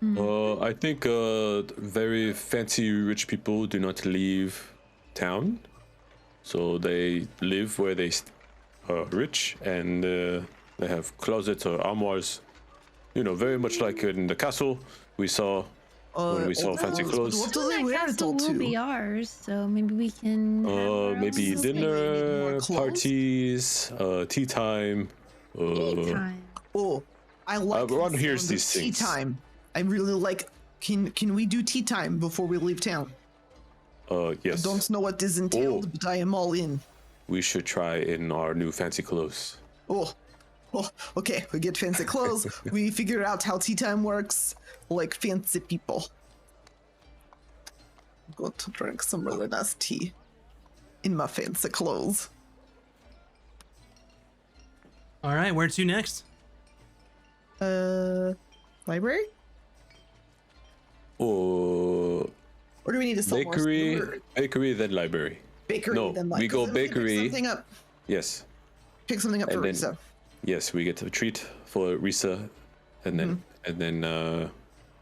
I think very fancy rich people do not leave town, so they live where they are rich, and they have closets or armoires. You know, very much like in the castle we saw when we saw fancy clothes. What do they That wear it castle all will be to? ours, so maybe we can. have our Maybe own dinner, more clothes? parties, tea time. tea time. Oh, I like everyone the hears sound of these tea things. time. I really like. Can we do tea time before we leave town? Yes. I don't know what is entailed, Oh. but I am all in. We should try in our new fancy clothes. Oh, okay. We get fancy clothes. We figure out how tea time works, like fancy people. I'm going to drink some really nice tea in my fancy clothes. All right, where to next? Library? Or Or do we need to sell more bakery, food? bakery, then library. Bakery, No, then we go bakery. Pick something up. Yes, Pick something up And for then- Risa. yes, we get a treat for Risa, and then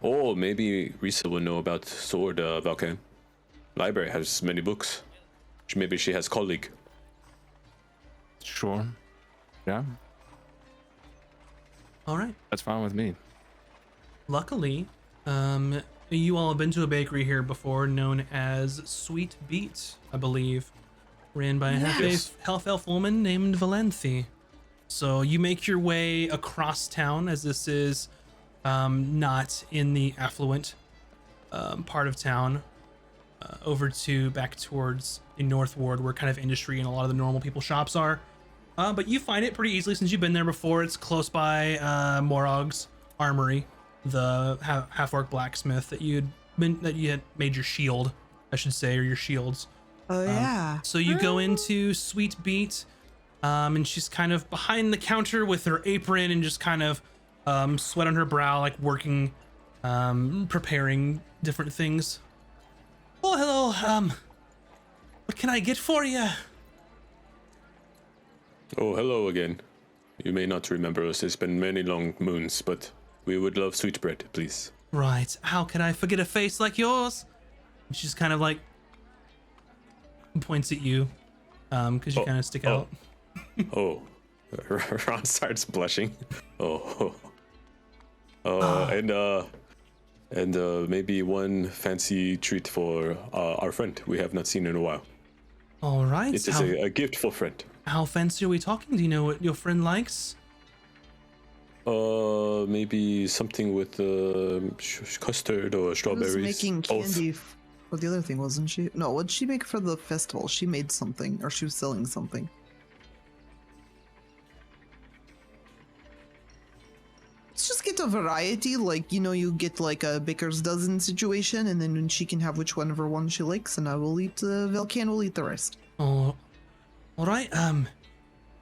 oh, maybe Risa will know about Sword Valkan. Library has many books. Maybe she has colleague. Sure. Yeah, All right. that's fine with me. Luckily, you all have been to a bakery here before known as Sweet Beet, I believe, ran by a Yes. half elf woman named Valenthi. So you make your way across town, as this is not in the affluent part of town, over to back towards the North Ward, where kind of industry and a lot of the normal people shops are. But you find it pretty easily since you've been there before. It's close by Morog's armory, the half-orc blacksmith that you had made your shield, I should say, or your shields. Oh yeah. So you go into Sweet Beet, and she's kind of behind the counter with her apron and just kind of sweat on her brow, like working, preparing different things. Oh, hello. What can I get for you? Oh, hello again. You may not remember us. It's been many long moons, but we would love sweetbread, please. Right. How can I forget a face like yours? And she's kind of like points at you, because you Oh, kind of stick oh. out. Oh, Ron starts blushing. Oh, and maybe one fancy treat for our friend we have not seen in a while. All right. It is a gift for friend. How fancy are we talking? Do you know what your friend likes? Maybe something with custard or Who's strawberries. making Both. candy for the other thing, wasn't she? No, what did she make for the festival? She made something, or she was selling something. Let's just get a variety, like, you know, you get like a baker's dozen situation, and then she can have whichever one she likes, and I will eat, Velcan will eat the rest. Oh, all right.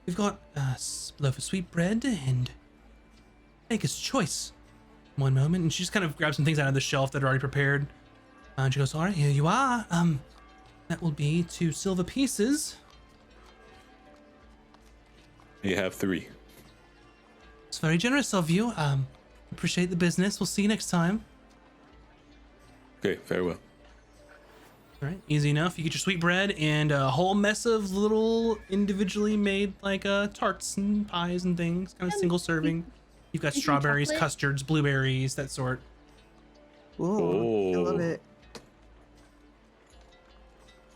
We've got a loaf of sweet bread and Baker's choice. One moment, and she just kind of grabs some things out of the shelf that are already prepared. And she goes, "All right, here you are. That will be 2 silver pieces." You have 3. It's very generous of you. Appreciate the business. We'll see you next time. Okay, very well. All right, easy enough. You get your sweet bread and a whole mess of little individually made like tarts and pies and things, kind of single serving. You've got Some strawberries, chocolate. custards, blueberries, that sort. Ooh, I love Oh. it.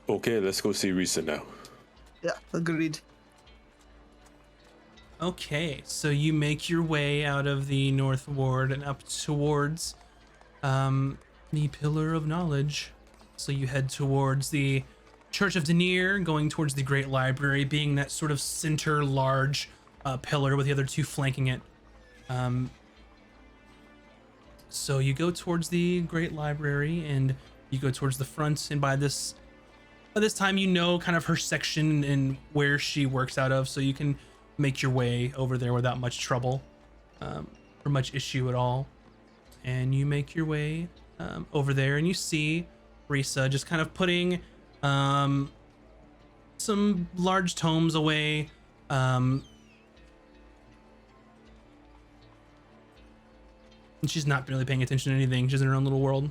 Okay, let's go see Risa now. Yeah, agreed. Okay, so you make your way out of the North Ward and up towards the Pillar of Knowledge. So you head towards the Church of Denier, going towards the Great Library, being that sort of center large pillar with the other 2 flanking it. So you go towards the Great Library and you go towards the front, and by this time you know kind of her section and where she works out of, so you can make your way over there without much trouble or much issue at all. And you make your way over there, and you see Risa just kind of putting some large tomes away. And she's not really paying attention to anything. She's in her own little world.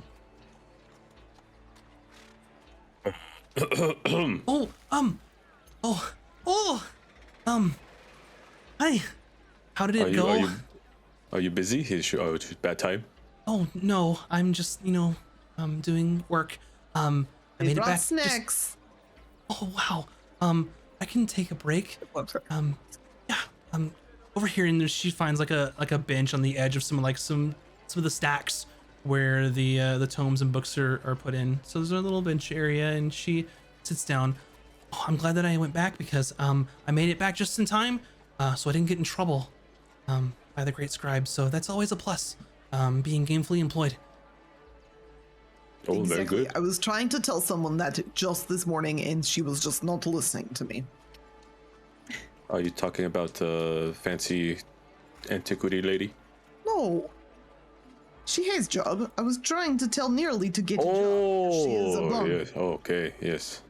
Hi. How did it go? Are you busy? Is it bad time? Oh no, I'm just, doing work. I They made it brought back. snacks. Oh wow. I can take a break. Yeah. Over here, and she finds like a bench on the edge of some of the stacks where the tomes and books are put in. So there's a little bench area, and she sits down. Oh, I'm glad that I went back because I made it back just in time, so I didn't get in trouble by the great scribe. So that's always a plus. Being gainfully employed. Oh, very good. I was trying to tell someone that just this morning, and she was just not listening to me. Are you talking about fancy antiquity lady? No. She has job. I was trying to tell Nearly to get a job. She is a Oh, bum. yes. Oh, okay, yes.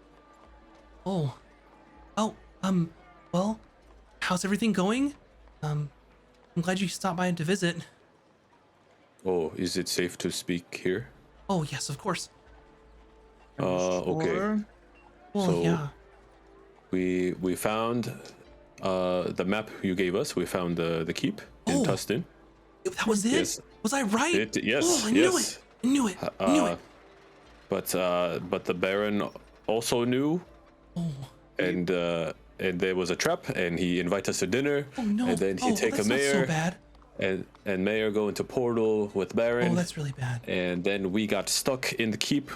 Oh, well, how's everything going? I'm glad you stopped by to visit. Oh, is it safe to speak here? Oh yes, of course. Okay. Sure. Well, So- yeah. We found the map you gave us. We found the keep in Oh. Tustin. That was it? Yes. Was I right? Yes, Oh, I knew yes. it. I knew it. I knew it. But the Baron also knew, Oh, and there was a trap, and he invited us to dinner. oh no. And then he oh, take a that's not mayor, so bad. and Mayor go into portal with Baron. Oh, that's really bad. And then we got stuck in the keep.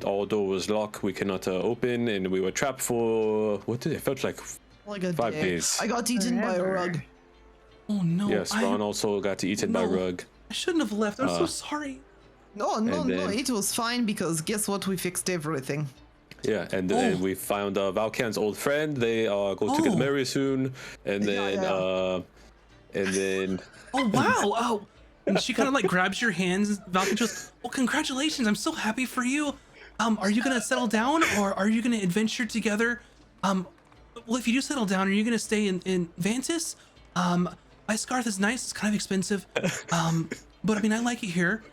All door was locked. We cannot open, and we were trapped for it felt like. Like a 5 day. days. I got eaten by a Forever. rug. Oh no. Yes, Ron also got eaten by No. Rug. I shouldn't have left. I'm so sorry. No, And then- it was fine because guess what? We fixed everything. Yeah, and Oh. then we found Valkan's old friend. They are going to get Oh. married soon, and then Yeah. and then Oh wow. Oh. And she kind of like grabs your hands. Valkyrie goes, "Well, congratulations. I'm so happy for you. Are you gonna settle down, or are you gonna adventure together? Well, if you do settle down, are you gonna stay in Vantis? Icegarth is nice. It's kind of expensive. But I mean, I like it here.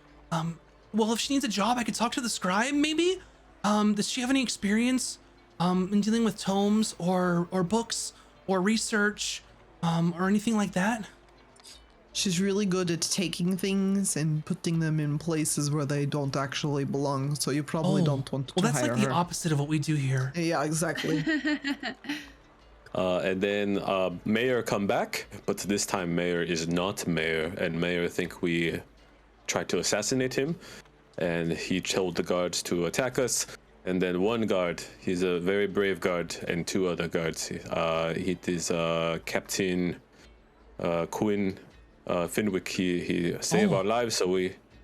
Well, if she needs a job, I could talk to the scribe, maybe. Does she have any experience in dealing with tomes or books or research or anything like that? She's really good at taking things and putting them in places where they don't actually belong. So you probably don't want to Well, that's hire like the her. opposite of what we do here. Yeah, exactly. and then Mayor come back, but this time Mayor is not Mayor, and Mayor think we tried to assassinate him, and he told the guards to attack us. And then one guard, he's a very brave guard, and two other guards. He is Captain Quinn Finwick. He saved our lives,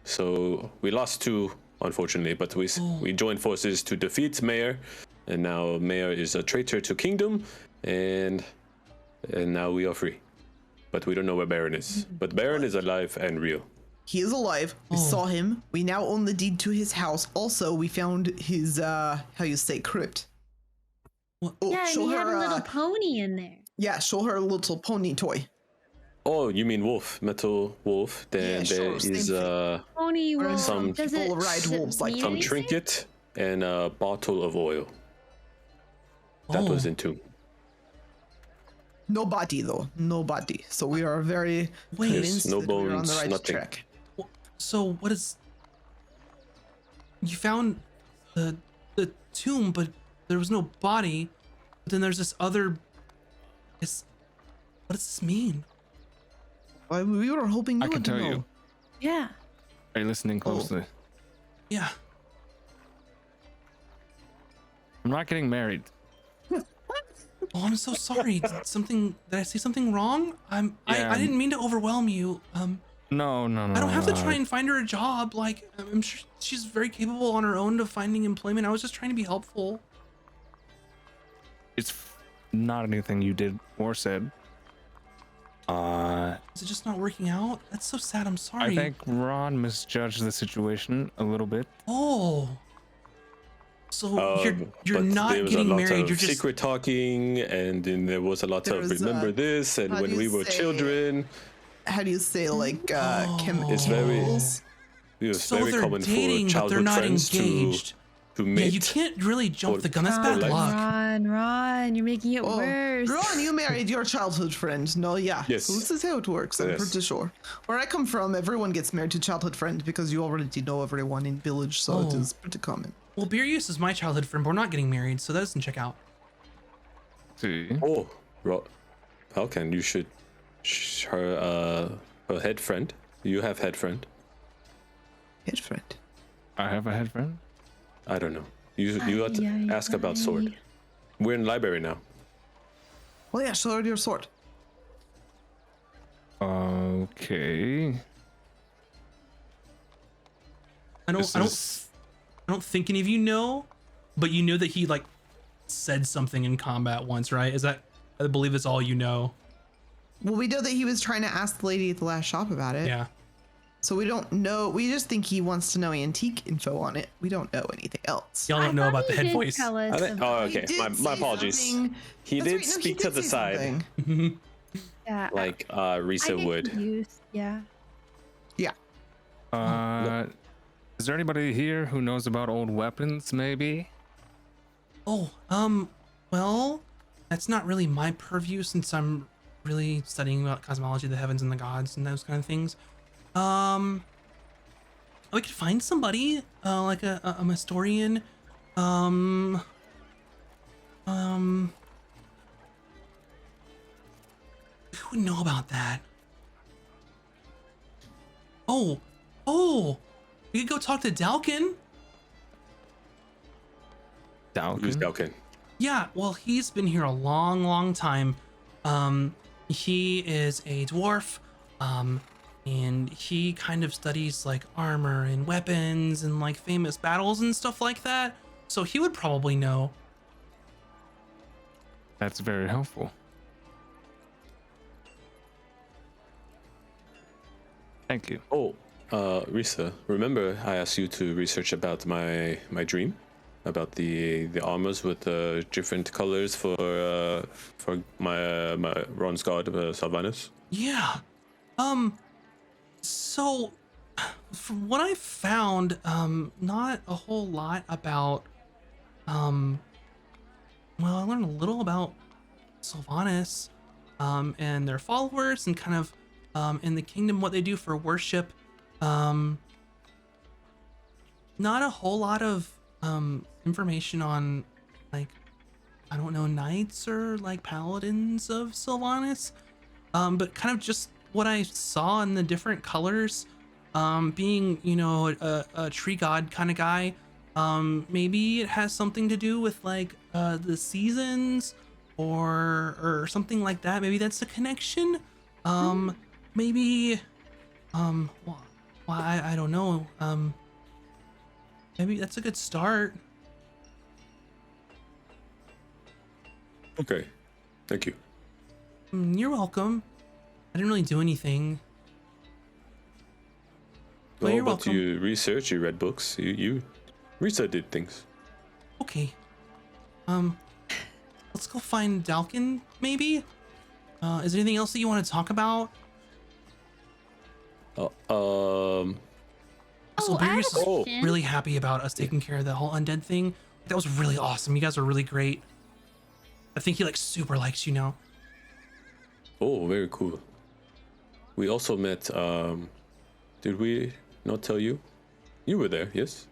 so we lost two, unfortunately, but we joined forces to defeat Mayor, and now Mayor is a traitor to Kingdom, and now we are free. But we don't know where Baron is. But Baron is alive and real. He is alive. We saw him. We now own the deed to his house. Also, we found his crypt. What? Oh, Yeah, and show he had her, a little pony in there. yeah, show her a little pony toy. Oh, you mean wolf, metal wolf? Then Yeah, sure, there same is thing. Pony Or wolf. some Does people it ride wolves like mean some anything? trinket and a bottle of oil. That was in tomb. No body though, no body. So we are very Wait. convinced No that we're on bones, the right nothing. track. So what is? You found the tomb, but there was no body. But then there's this other. What does this mean? Well, we were hoping you I can would tell know. you. Yeah. Are you listening closely? Yeah. I'm not getting married. Oh, I'm so sorry. Did I say something wrong? I Yeah. didn't mean to overwhelm you. No. I don't have to try and find her a job. Like, I'm sure she's very capable on her own of finding employment. I was just trying to be helpful. It's not anything you did or said. Is it just not working out? That's so sad. I'm sorry. I think Ron misjudged the situation a little bit. Oh. So you're But not there was getting a lot married. of You're just secret talking, and then there was a lot There of was, remember this, and how when do we you were say- children, How do you say like it's very, chemicals? it was so very they're common dating, for but they're childhood not friends engaged. to Yeah, mate. you can't really jump or- the gun. That's for bad life. luck. Ron, you're making it Oh, worse. Ron, you married your childhood friend. No, yeah. Yes. So this is how it works, I'm Yes. pretty sure. Where I come from, everyone gets married to childhood friend because you already know everyone in village, so it Oh. is pretty common. Well, Beer Use is my childhood friend, but we're not getting married, so that doesn't check out. See? Oh, Falcon, you should her head friend. You have head friend. Head friend. I have a head friend. I don't know. You got to Ay, ask about sword. ay. We're in library now. Well, yeah, show her your sword. Okay. I This is- don't think any of you know, but you know that he like said something in combat once, right? Is that? I believe it's all you know. Well, we know that he was trying to ask the lady at the last shop about it. Yeah. So we don't know. We just think he wants to know antique info on it. We don't know anything else. Y'all don't know about the head voice. Tell us I think, oh, about- He okay. did My say apologies. something- He That's did right, no, he speak to did the say side, something. yeah, like I Risa get would. confused. Yeah. Is there anybody here who knows about old weapons, maybe? Oh, well, that's not really my purview since I'm really studying about cosmology, the heavens and the gods and those kind of things. We could find somebody, like a historian. Who would know about that? Oh, we could go talk to Dalkin. Who's Dalkin? Dalkin? Yeah, well, he's been here a long, long time. He is a dwarf, and he kind of studies like armor and weapons and like famous battles and stuff like that. So he would probably know. That's very helpful. Thank you. Oh, Risa, remember I asked you to research about my dream, about the armors with different colors for my Ron's god Sylvanus. Yeah. So from what I found, not a whole lot about, well, I learned a little about Sylvanus, and their followers and kind of, in the kingdom, what they do for worship. Not a whole lot of, information on, like, I don't know, knights or like paladins of Sylvanus. But kind of just what I saw in the different colors. being, you know, a tree god kind of guy, maybe it has something to do with like the seasons or something like that. Maybe that's the connection. Maybe well, I don't know. Maybe that's a good start. Okay, thank you. You're welcome. I didn't really do anything. But Well, you're but welcome. you researched, you read books, you Risa did things. Okay. Let's go find Dalkin, maybe? Is there anything else that you want to talk about? So I have Beerus a is question. really happy about us taking care of the whole undead thing. That was really awesome. You guys are really great. I think he like super likes you now. Oh, very cool. We also met, did we not tell you? You were there, yes?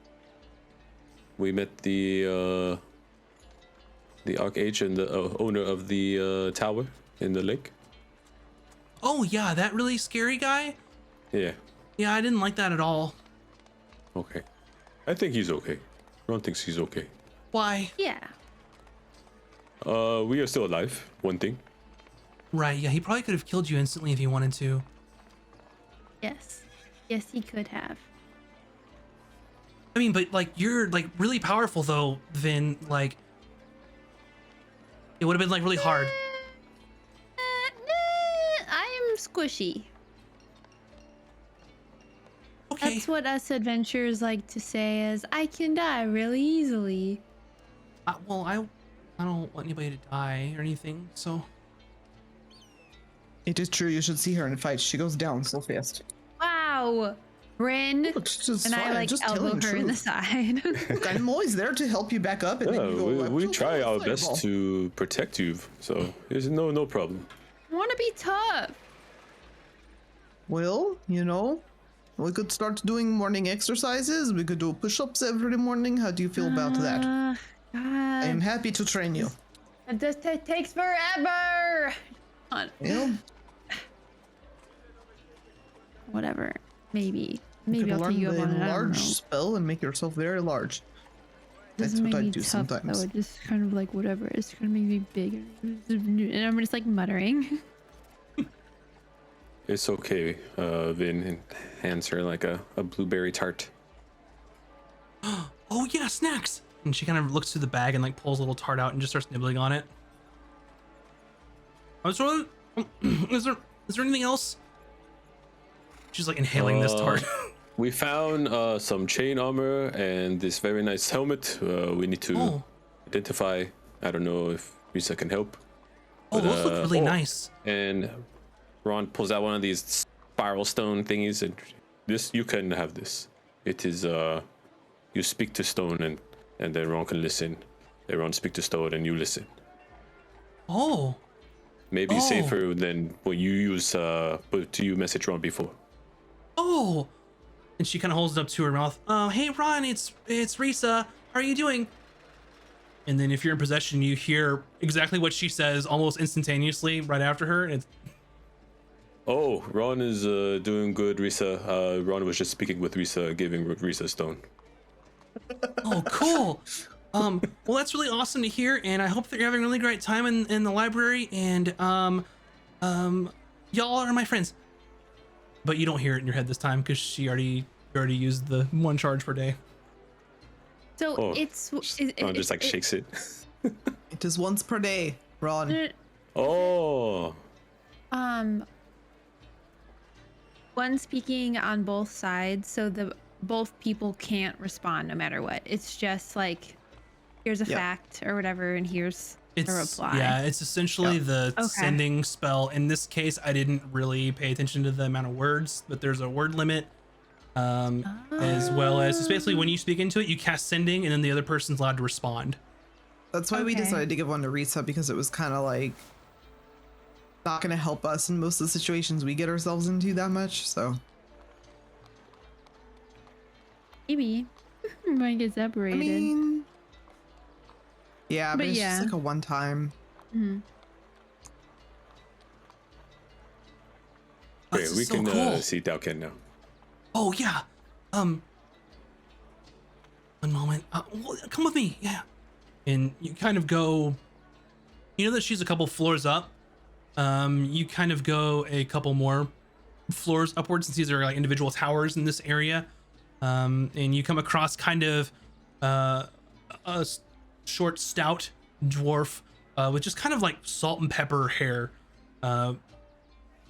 We met the Archage and the owner of the tower in the lake. Oh yeah, that really scary guy? Yeah, Yeah, I didn't like that at all. okay. I think he's okay. Ron thinks he's okay. Why? Yeah. We are still alive, one thing. Right, yeah, he probably could have killed you instantly if he wanted to. Yes. Yes, he could have. I mean, but like you're like really powerful though, Vin, like it would have been like really hard. I'm squishy. Okay. That's what us adventurers like to say is, I can die really easily. Well, I don't want anybody to die or anything, so It is true. You should see her in fight. She goes down so fast. Wow. Bryn. It's just And fine. I like just elbow telling her in the truth. side. Look, I'm always there to help you back up. And Yeah, then you go, we "I'm try our fireball." best to protect you, so there's no problem. I want to be tough. Well, you know, we could start doing morning exercises. We could do push-ups every morning. How do you feel about that? I am God. happy to train you. It just takes forever. On. Well, Whatever. Maybe. you Maybe could I'll learn take you up the on it. I don't large know. spell and make yourself very large. That's Doesn't what make I me do tough, sometimes. though. It just kind of like whatever. It's gonna make me bigger, and I'm just like muttering. It's okay, Vin, and hands her like a blueberry tart. oh yeah, snacks. And she kind of looks through the bag and like pulls a little tart out and just starts nibbling on it. Is there anything else? She's like inhaling this tart. We found some chain armor and this very nice helmet. We need to Oh. identify. I don't know if Risa can help. Oh, those look really oh, nice. And Ron pulls out one of these spiral stone thingies, and this you can have this. It is you speak to stone, and then Ron can listen. Then Ron speak to stone, and you listen. Oh. Maybe Oh. safer than what you use. But you message Ron before. Oh. And she kind of holds it up to her mouth. Hey Ron, it's Risa. How are you doing? And then if you're in possession, you hear exactly what she says almost instantaneously right after her. And it's, Oh, Ron is doing good, Risa. Ron was just speaking with Risa, giving Risa stone. oh, cool. Well, that's really awesome to hear, and I hope that you're having a really great time in the library. And y'all are my friends. But you don't hear it in your head this time because you already used the one charge per day. So Oh, it's Ron just like shakes it. It is once per day, Ron. Oh, one speaking on both sides, so both people can't respond no matter what. It's just like, here's a Yep. fact or whatever, and here's a reply. Yeah, it's essentially Yeah. the Okay. sending spell. In this case, I didn't really pay attention to the amount of words, but there's a word limit. As well as it's basically when you speak into it, you cast sending, and then the other person's allowed to respond. That's why we Okay. decided to give one to Risa, because it was kind of like not going to help us in most of the situations we get ourselves into that much. So Maybe we might get I separated. mean, yeah, but, But it's yeah. just like a one time. Mhm. Oh, okay, this we is so can cool. see Dalken now. Oh yeah. One moment. Come with me. Yeah. And you kind of go. You know that she's a couple floors up. You kind of go a couple more floors upwards, since these are like individual towers in this area. And you come across kind of a short, stout dwarf with just kind of like salt and pepper hair.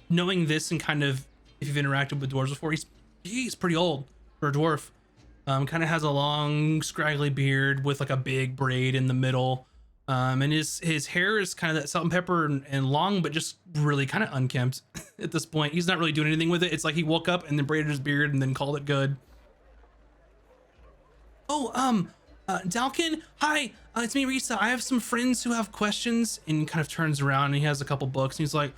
Knowing this, and kind of if you've interacted with dwarves before, he's pretty old for a dwarf. Kind of has a long scraggly beard with like a big braid in the middle. And his hair is kind of that salt and pepper and long, but just really kind of unkempt at this point. He's not really doing anything with it. It's like he woke up and then braided his beard and then called it good. Oh, Dalkin, hi, it's me, Risa. I have some friends who have questions. And he kind of turns around and he has a couple books and he's like,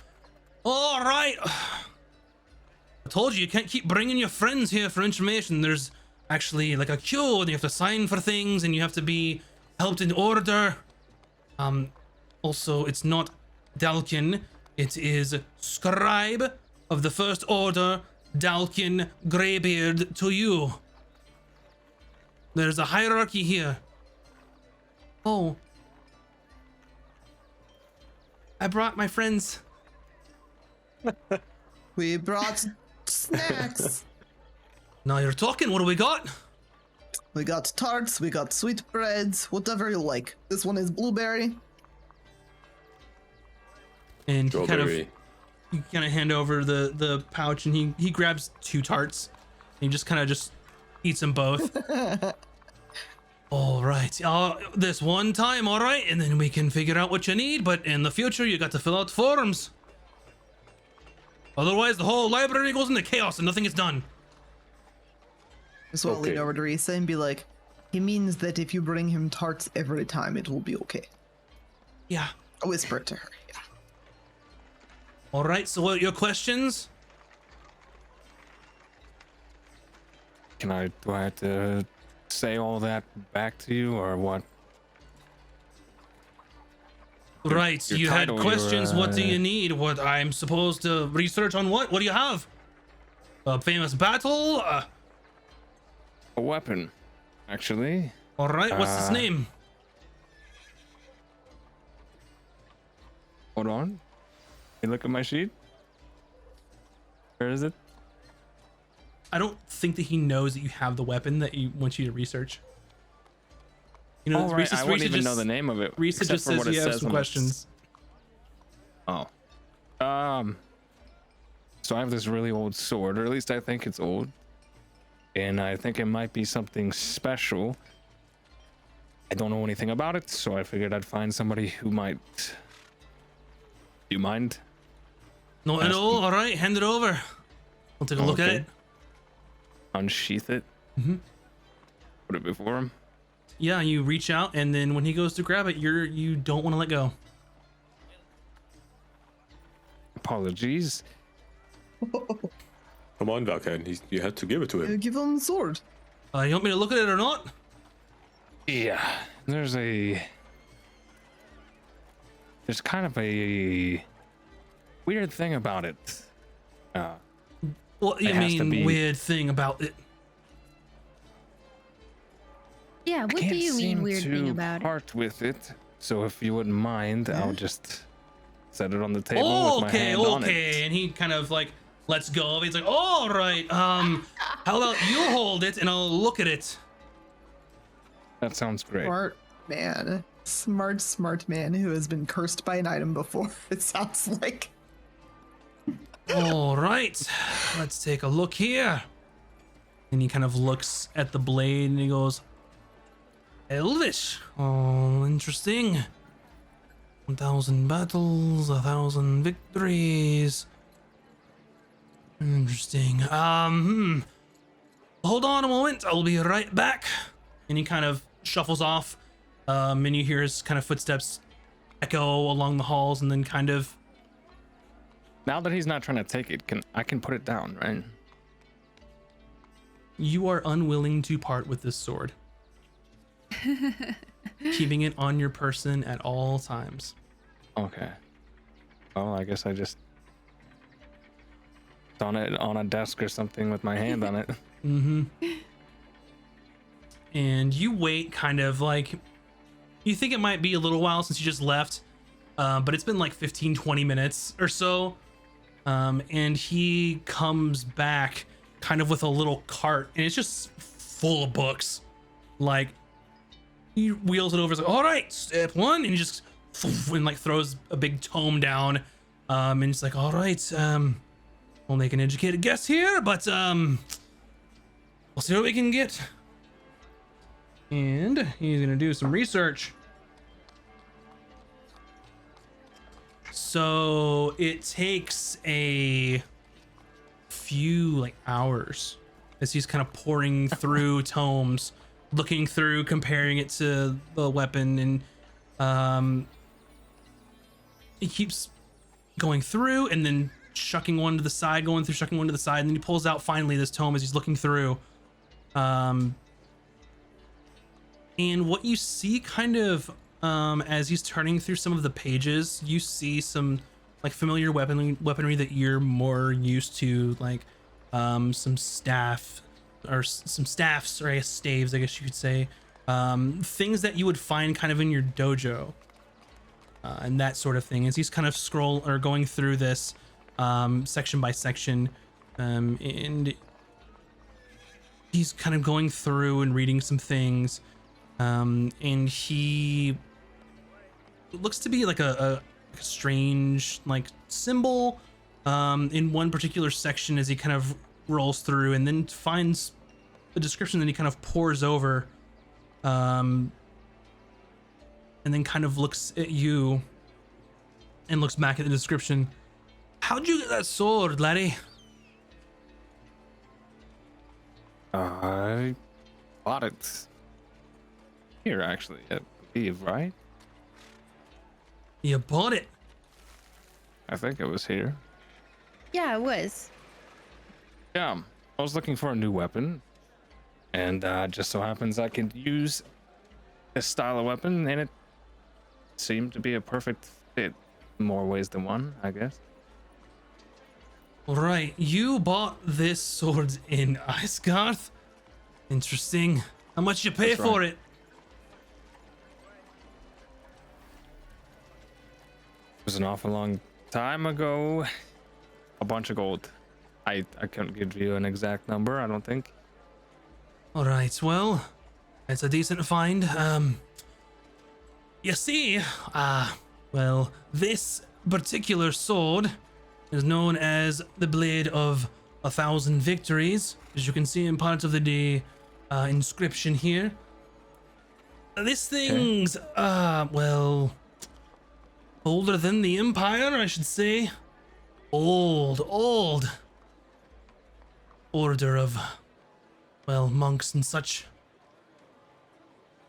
all right. I told you can't keep bringing your friends here for information. There's actually like a queue and you have to sign for things and you have to be helped in order. Also, it's not Dalkin. It is Scribe of the First Order, Dalkin Greybeard to you. There's a hierarchy here. Oh. I brought my friends. We brought snacks. Now you're talking. What do we got? We got tarts, we got sweetbreads, whatever you like. This one is blueberry. And you Strawberry. kind of hand over the pouch, and he grabs 2 tarts. And he just kind of just eats them both. All right. This one time, all right, and then we can figure out what you need. But in the future, you got to fill out forms. Otherwise, the whole library goes into chaos and nothing is done. Just want to lean Okay. over to Risa and be like, he means that if you bring him tarts every time, it will be okay. Yeah. I'll whisper it to her. Yeah. All right. So, what are your questions? Do I have to say all that back to you, or what? Right. your You had title, questions. your, What do you need? What I'm supposed to research on? What? What do you have? A famous battle? A weapon, actually. All right. What's his name? Hold on. You look at my sheet. Where is it? I don't think that he knows that you have the weapon that he wants you to research. You know, Oh, right. I wouldn't even just, know the name of it. Risa except just for what says it you have says some on questions. Oh. So I have this really old sword, or at least I think it's old. And I think it might be something special. I don't know anything about it, so I figured I'd find somebody who might. Do you mind? Not at Ask all. him. All right, hand it over. I'll take a look at Okay. it. Unsheath it. Mm-hmm. Put it before him. Yeah, you reach out, and then when he goes to grab it, you don't want to let go. Apologies. Come on, Valkan. You had to give it to him. Give him the sword. You want me to look at it or not? Yeah. There's kind of a weird thing about it. What do you It has to mean be- weird thing about it? Yeah, what do Can't you mean seem weird to thing about it? part with it. So if you wouldn't mind, Yeah. I'll just set it on the table Oh, with my okay, hand on okay. it. And he kind of like lets go of it. He's like, all right. How about you hold it and I'll look at it. That sounds great. Smart man. Smart man who has been cursed by an item before, it sounds like. All right, let's take a look here. And he kind of looks at the blade and he goes, Elvish. Oh, interesting. 1,000 battles, 1,000 victories. Interesting. Hold on a moment. I'll be right back. And he kind of shuffles off. And you hear his kind of footsteps echo along the halls, and then kind of. Now that he's not trying to take it, I can put it down, right? You are unwilling to part with this sword. Keeping it on your person at all times. Okay. Well, I guess I just on it on a desk or something with my hand on it. Mm-hmm. And you wait, kind of like, you think it might be a little while since you just left, but it's been like 15-20 minutes or so. And he comes back kind of with a little cart, and it's just full of books. Like, he wheels it over, it's like, all right, step one, and he just and like throws a big tome down, and it's like, all right, we'll make an educated guess here, but we'll see what we can get. And he's gonna do some research. So it takes a few like hours as he's kind of pouring through tomes, looking through, comparing it to the weapon, and he keeps going through and then shucking one to the side, going through, shucking one to the side, and then he pulls out finally this tome as he's looking through. And what you see kind of as he's turning through some of the pages, you see some like familiar weaponry that you're more used to, like some staffs, or I guess staves, I guess you could say, things that you would find kind of in your dojo, and that sort of thing. As he's kind of going through this section by section, and he's kind of going through and reading some things, and he looks to be like a strange like symbol in one particular section as he kind of rolls through, and then finds a description that he kind of pores over, and then kind of looks at you and looks back at the description. How'd you get that sword, laddie? I bought it here, actually, I believe, right? You bought it? I think it was here. Yeah, it was. Yeah, I was looking for a new weapon, and just so happens I can use this style of weapon, and it seemed to be a perfect fit in more ways than one, I guess. Right, you bought this sword in Icegarth? Interesting. How much you pay That's for right. it? It was an awful long time ago. A bunch of gold. I couldn't give you an exact number, I don't think. Alright, well, it's a decent find. You see, well, this particular sword is known as the Blade of 1,000 Victories, as you can see in part of the inscription here. This thing's, well, older than the Empire, I should say. Old order of, well, monks and such.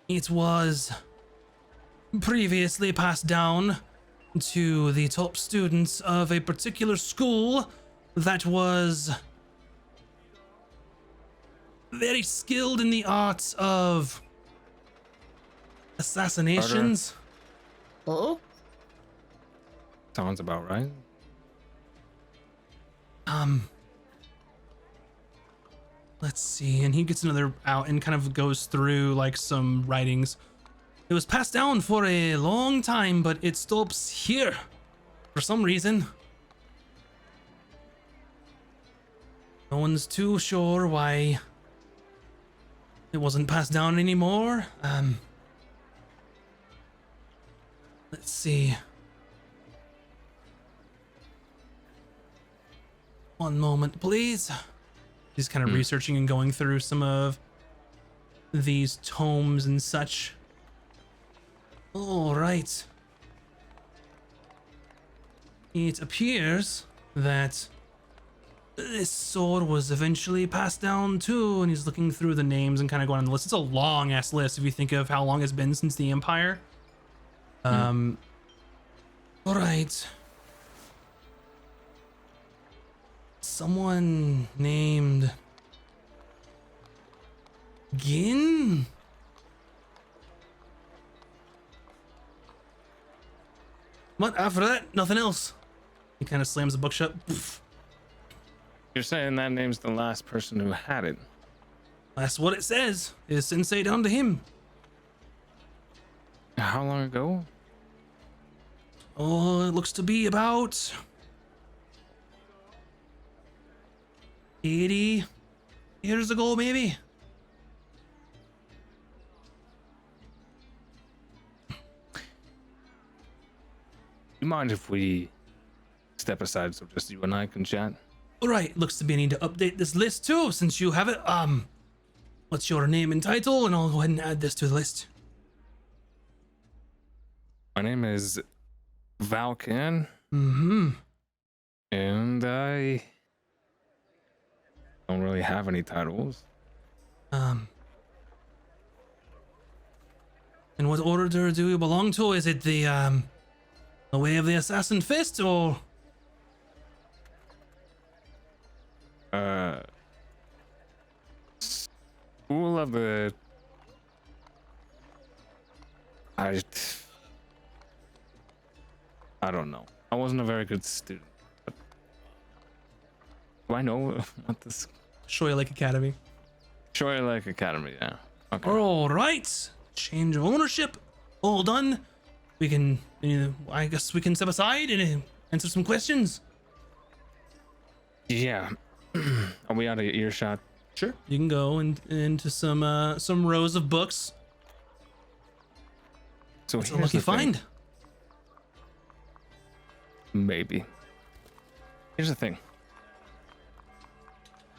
It was previously passed down to the top students of a particular school that was very skilled in the arts of assassinations. Oh? Sounds about right. Let's see, and he gets another out and kind of goes through like some writings. It was passed down for a long time, but it stops here for some reason. No one's too sure why it wasn't passed down anymore. Let's see. One moment, please. He's kind of researching and going through some of these tomes and such. All right. It appears that this sword was eventually passed down too, and he's looking through the names and kind of going on the list. It's a long ass list if you think of how long it's been since the Empire. All right. Someone named Gin? What? After that, nothing else. He kind of slams the book shut. Poof. You're saying that name's the last person who had it? That's what it says. His sensei down to him. How long ago? Oh, it looks to be about 80 years ago, maybe. You mind if we step aside so just you and I can chat? All right, looks to be I need to update this list too, since you have it. What's your name and title? And I'll go ahead and add this to the list. My name is Valkan, Mm-hmm. and I don't really have any titles. And what order do you belong to? Is it the Way of the Assassin Fist, or? School of the... I don't know. I wasn't a very good student. But do I know what this... Shoya Lake Academy. Shoya Lake Academy, yeah. Okay. All right. Change of ownership. All done. We can, I guess we can step aside and answer some questions. Yeah. Are we out of earshot? Sure. You can go into some rows of books. So It's a here's lucky the thing. find. Maybe. Here's the thing.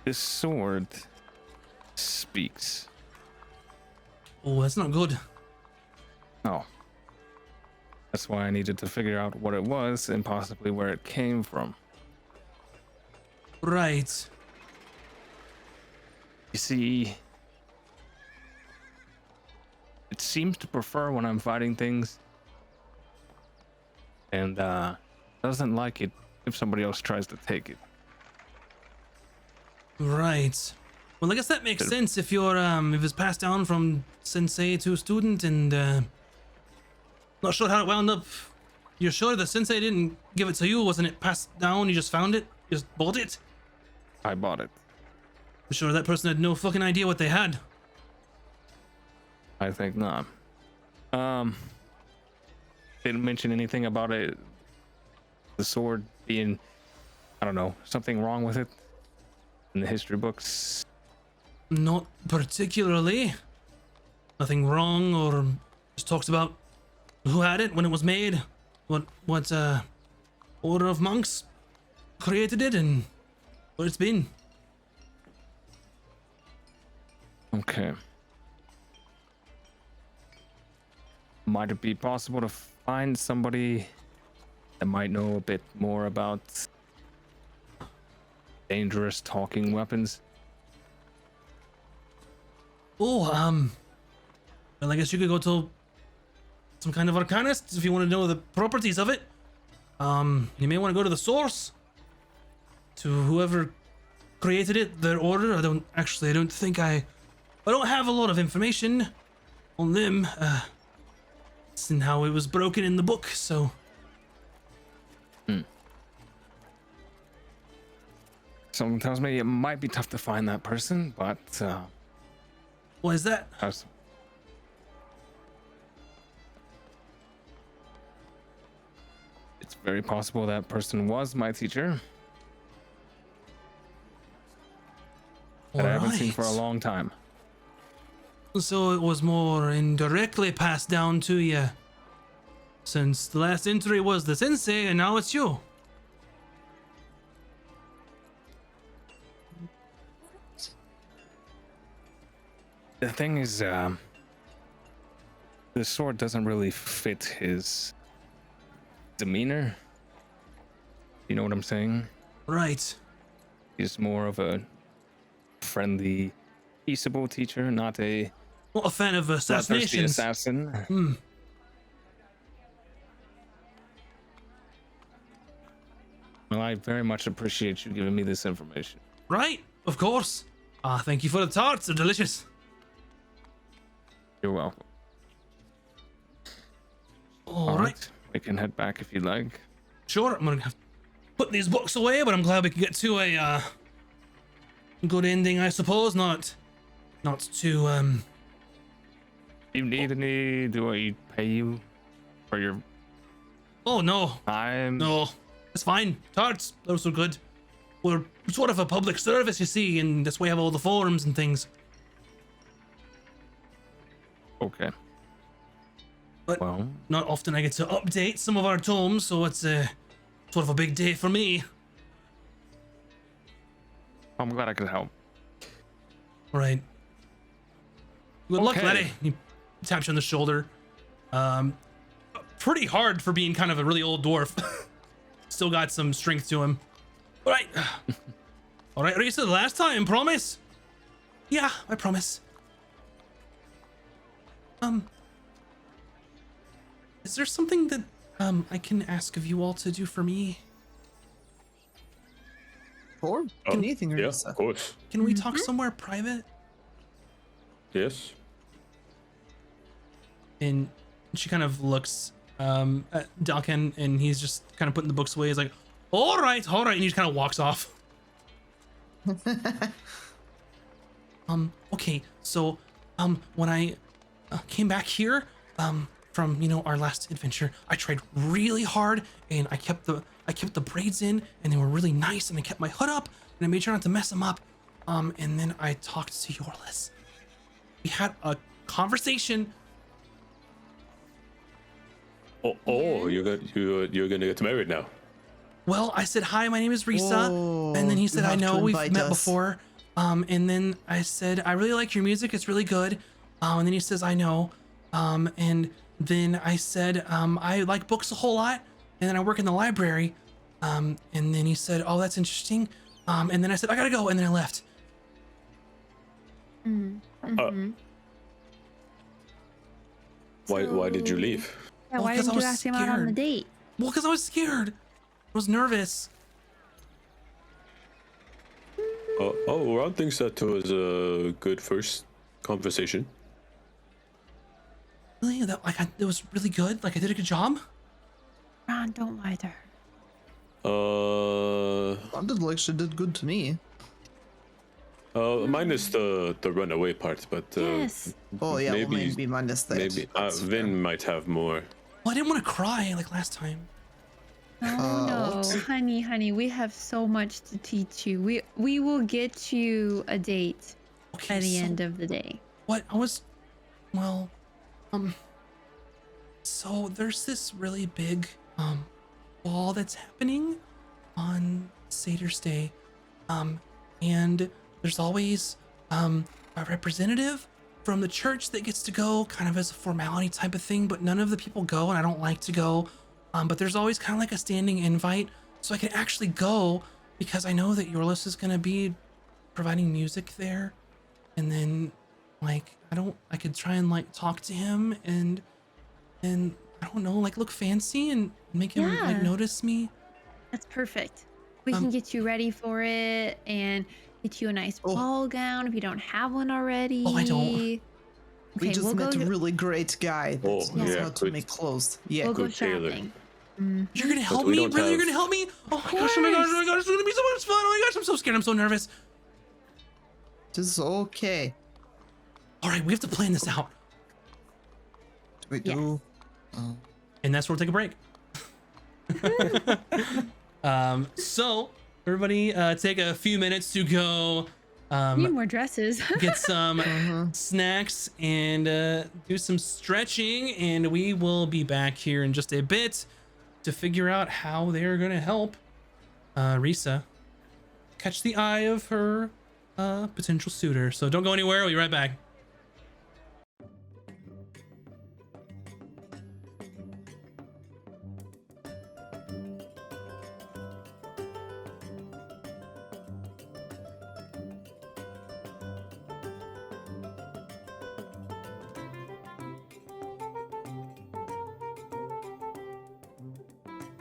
This sword speaks. Oh, that's not good. No. That's why I needed to figure out what it was and possibly where it came from. Right. You see, it seems to prefer when I'm fighting things, and doesn't like it if somebody else tries to take it. Right. Well, I guess that makes sense if you're if it's passed down from sensei to student, and not sure how it wound up. You're sure the sensei didn't give it to you? Wasn't it passed down? You just found it? You just bought it? I bought it. I'm sure that person had no fucking idea what they had. I think not. Didn't mention anything about it. The sword being, I don't know, something wrong with it in the history books. Not particularly. Nothing wrong, or just talks about who had it when it was made, what order of monks created it, and where it's been. Okay. Might it be possible to find somebody that might know a bit more about dangerous talking weapons? Oh, well, I guess you could go to some kind of arcanist if you want to know the properties of it. You may want to go to the source, to whoever created it, their order. I don't think I don't have a lot of information on them. It's in how it was broken in the book, so. Someone tells me it might be tough to find that person, but Why is that? it's very possible that person was my teacher that I haven't seen for a Alright. long time. So it was more indirectly passed down to you, since the last entry was the sensei and now it's you. The thing is, the sword doesn't really fit his demeanor. You know what I'm saying? Right. He's more of a friendly, peaceable teacher, not a Not a fan of bloodthirsty assassinations. assassin. Well, I very much appreciate you giving me this information. Right, of course. Thank you for the tarts, they're delicious. You're welcome. All right. We can head back if you'd like. Sure, I'm gonna have to put these books away, but I'm glad we could get to good ending, I suppose. Not too You need any? Do I pay you for your Oh no, time? no, it's fine. Tarts, those are good. We're sort of a public service, you see, and that's why we have all the forums and things. Okay. But Well, not often I get to update some of our tomes, so it's sort of a big day for me. I'm glad I could help. All right. Good luck, Okay. laddie. He taps you on the shoulder. Pretty hard for being kind of a really old dwarf. Still got some strength to him. All right. All right, Risa, the last time, promise? Yeah, I promise. Is there something that I can ask of you all to do for me? Or Oh, anything, yeah, Risa. of course. Can we talk somewhere private? Yes. And she kind of looks at Dalkin, and he's just kind of putting the books away. He's like, all right, and he just kind of walks off. Okay, so when I came back here from our last adventure, I tried really hard, and I kept the braids in, and they were really nice, and I kept my hood up, and I made sure not to mess them up. And then I talked to Yorlis. We had a conversation. Oh, you're gonna get married now. Well, I said, hi, my name is Risa. Whoa, And then he you said, I have to know we've invite met us. before. And then I said, I really like your music. It's really good. And then he says, I know. And then I said, I like books a whole lot. And then I work in the library. And then he said, oh, that's interesting. And then I said, I gotta go. And then I left. Why did you leave? Yeah, Well, why 'cause I didn't you was ask him out on the scared. date? Well, because I was scared. I was nervous. Ron thinks that was a good first conversation. Really? It was really good. Like, I did a good job. Ron, don't lie to her. Sounded like she did good to me. Minus the runaway part, but Yes. Oh yeah, maybe well, maybe minus that. maybe That's Vin fair. might have more. Well, I didn't want to cry like last time. No, what? honey, we have so much to teach you. We will get you a date Okay, by the so end of the day. what so there's this really big ball that's happening on Satyr's Day, and there's always a representative from the church that gets to go, kind of as a formality type of thing, but none of the people go, and I don't like to go. But there's always kind of like a standing invite, so I can actually go because I know that Yorlis is gonna be providing music there, and then like I could try and like talk to him and I don't know, like look fancy and make him like Yeah. notice me. That's perfect. We Um, can get you ready for it and get you a nice Oh. ball gown if you don't have one already. Oh, I don't. Okay, We just we'll met go. a really great guy that Oh, knows yeah, how to good. make clothes. Yeah. We'll go good tailor. shopping. You're gonna help we me? don't Really? You're have- gonna help me? Oh my gosh, oh my gosh, oh my gosh, it's gonna be so much fun. Oh my gosh, I'm so scared, I'm so nervous. This is okay. All right, we have to plan this out. We Yes. do. And that's where we'll take a break. So everybody take a few minutes to go We need more dresses. get some Uh-huh. snacks and do some stretching, and we will be back here in just a bit to figure out how they're gonna help Risa catch the eye of her potential suitor. So don't go anywhere, we'll be right back.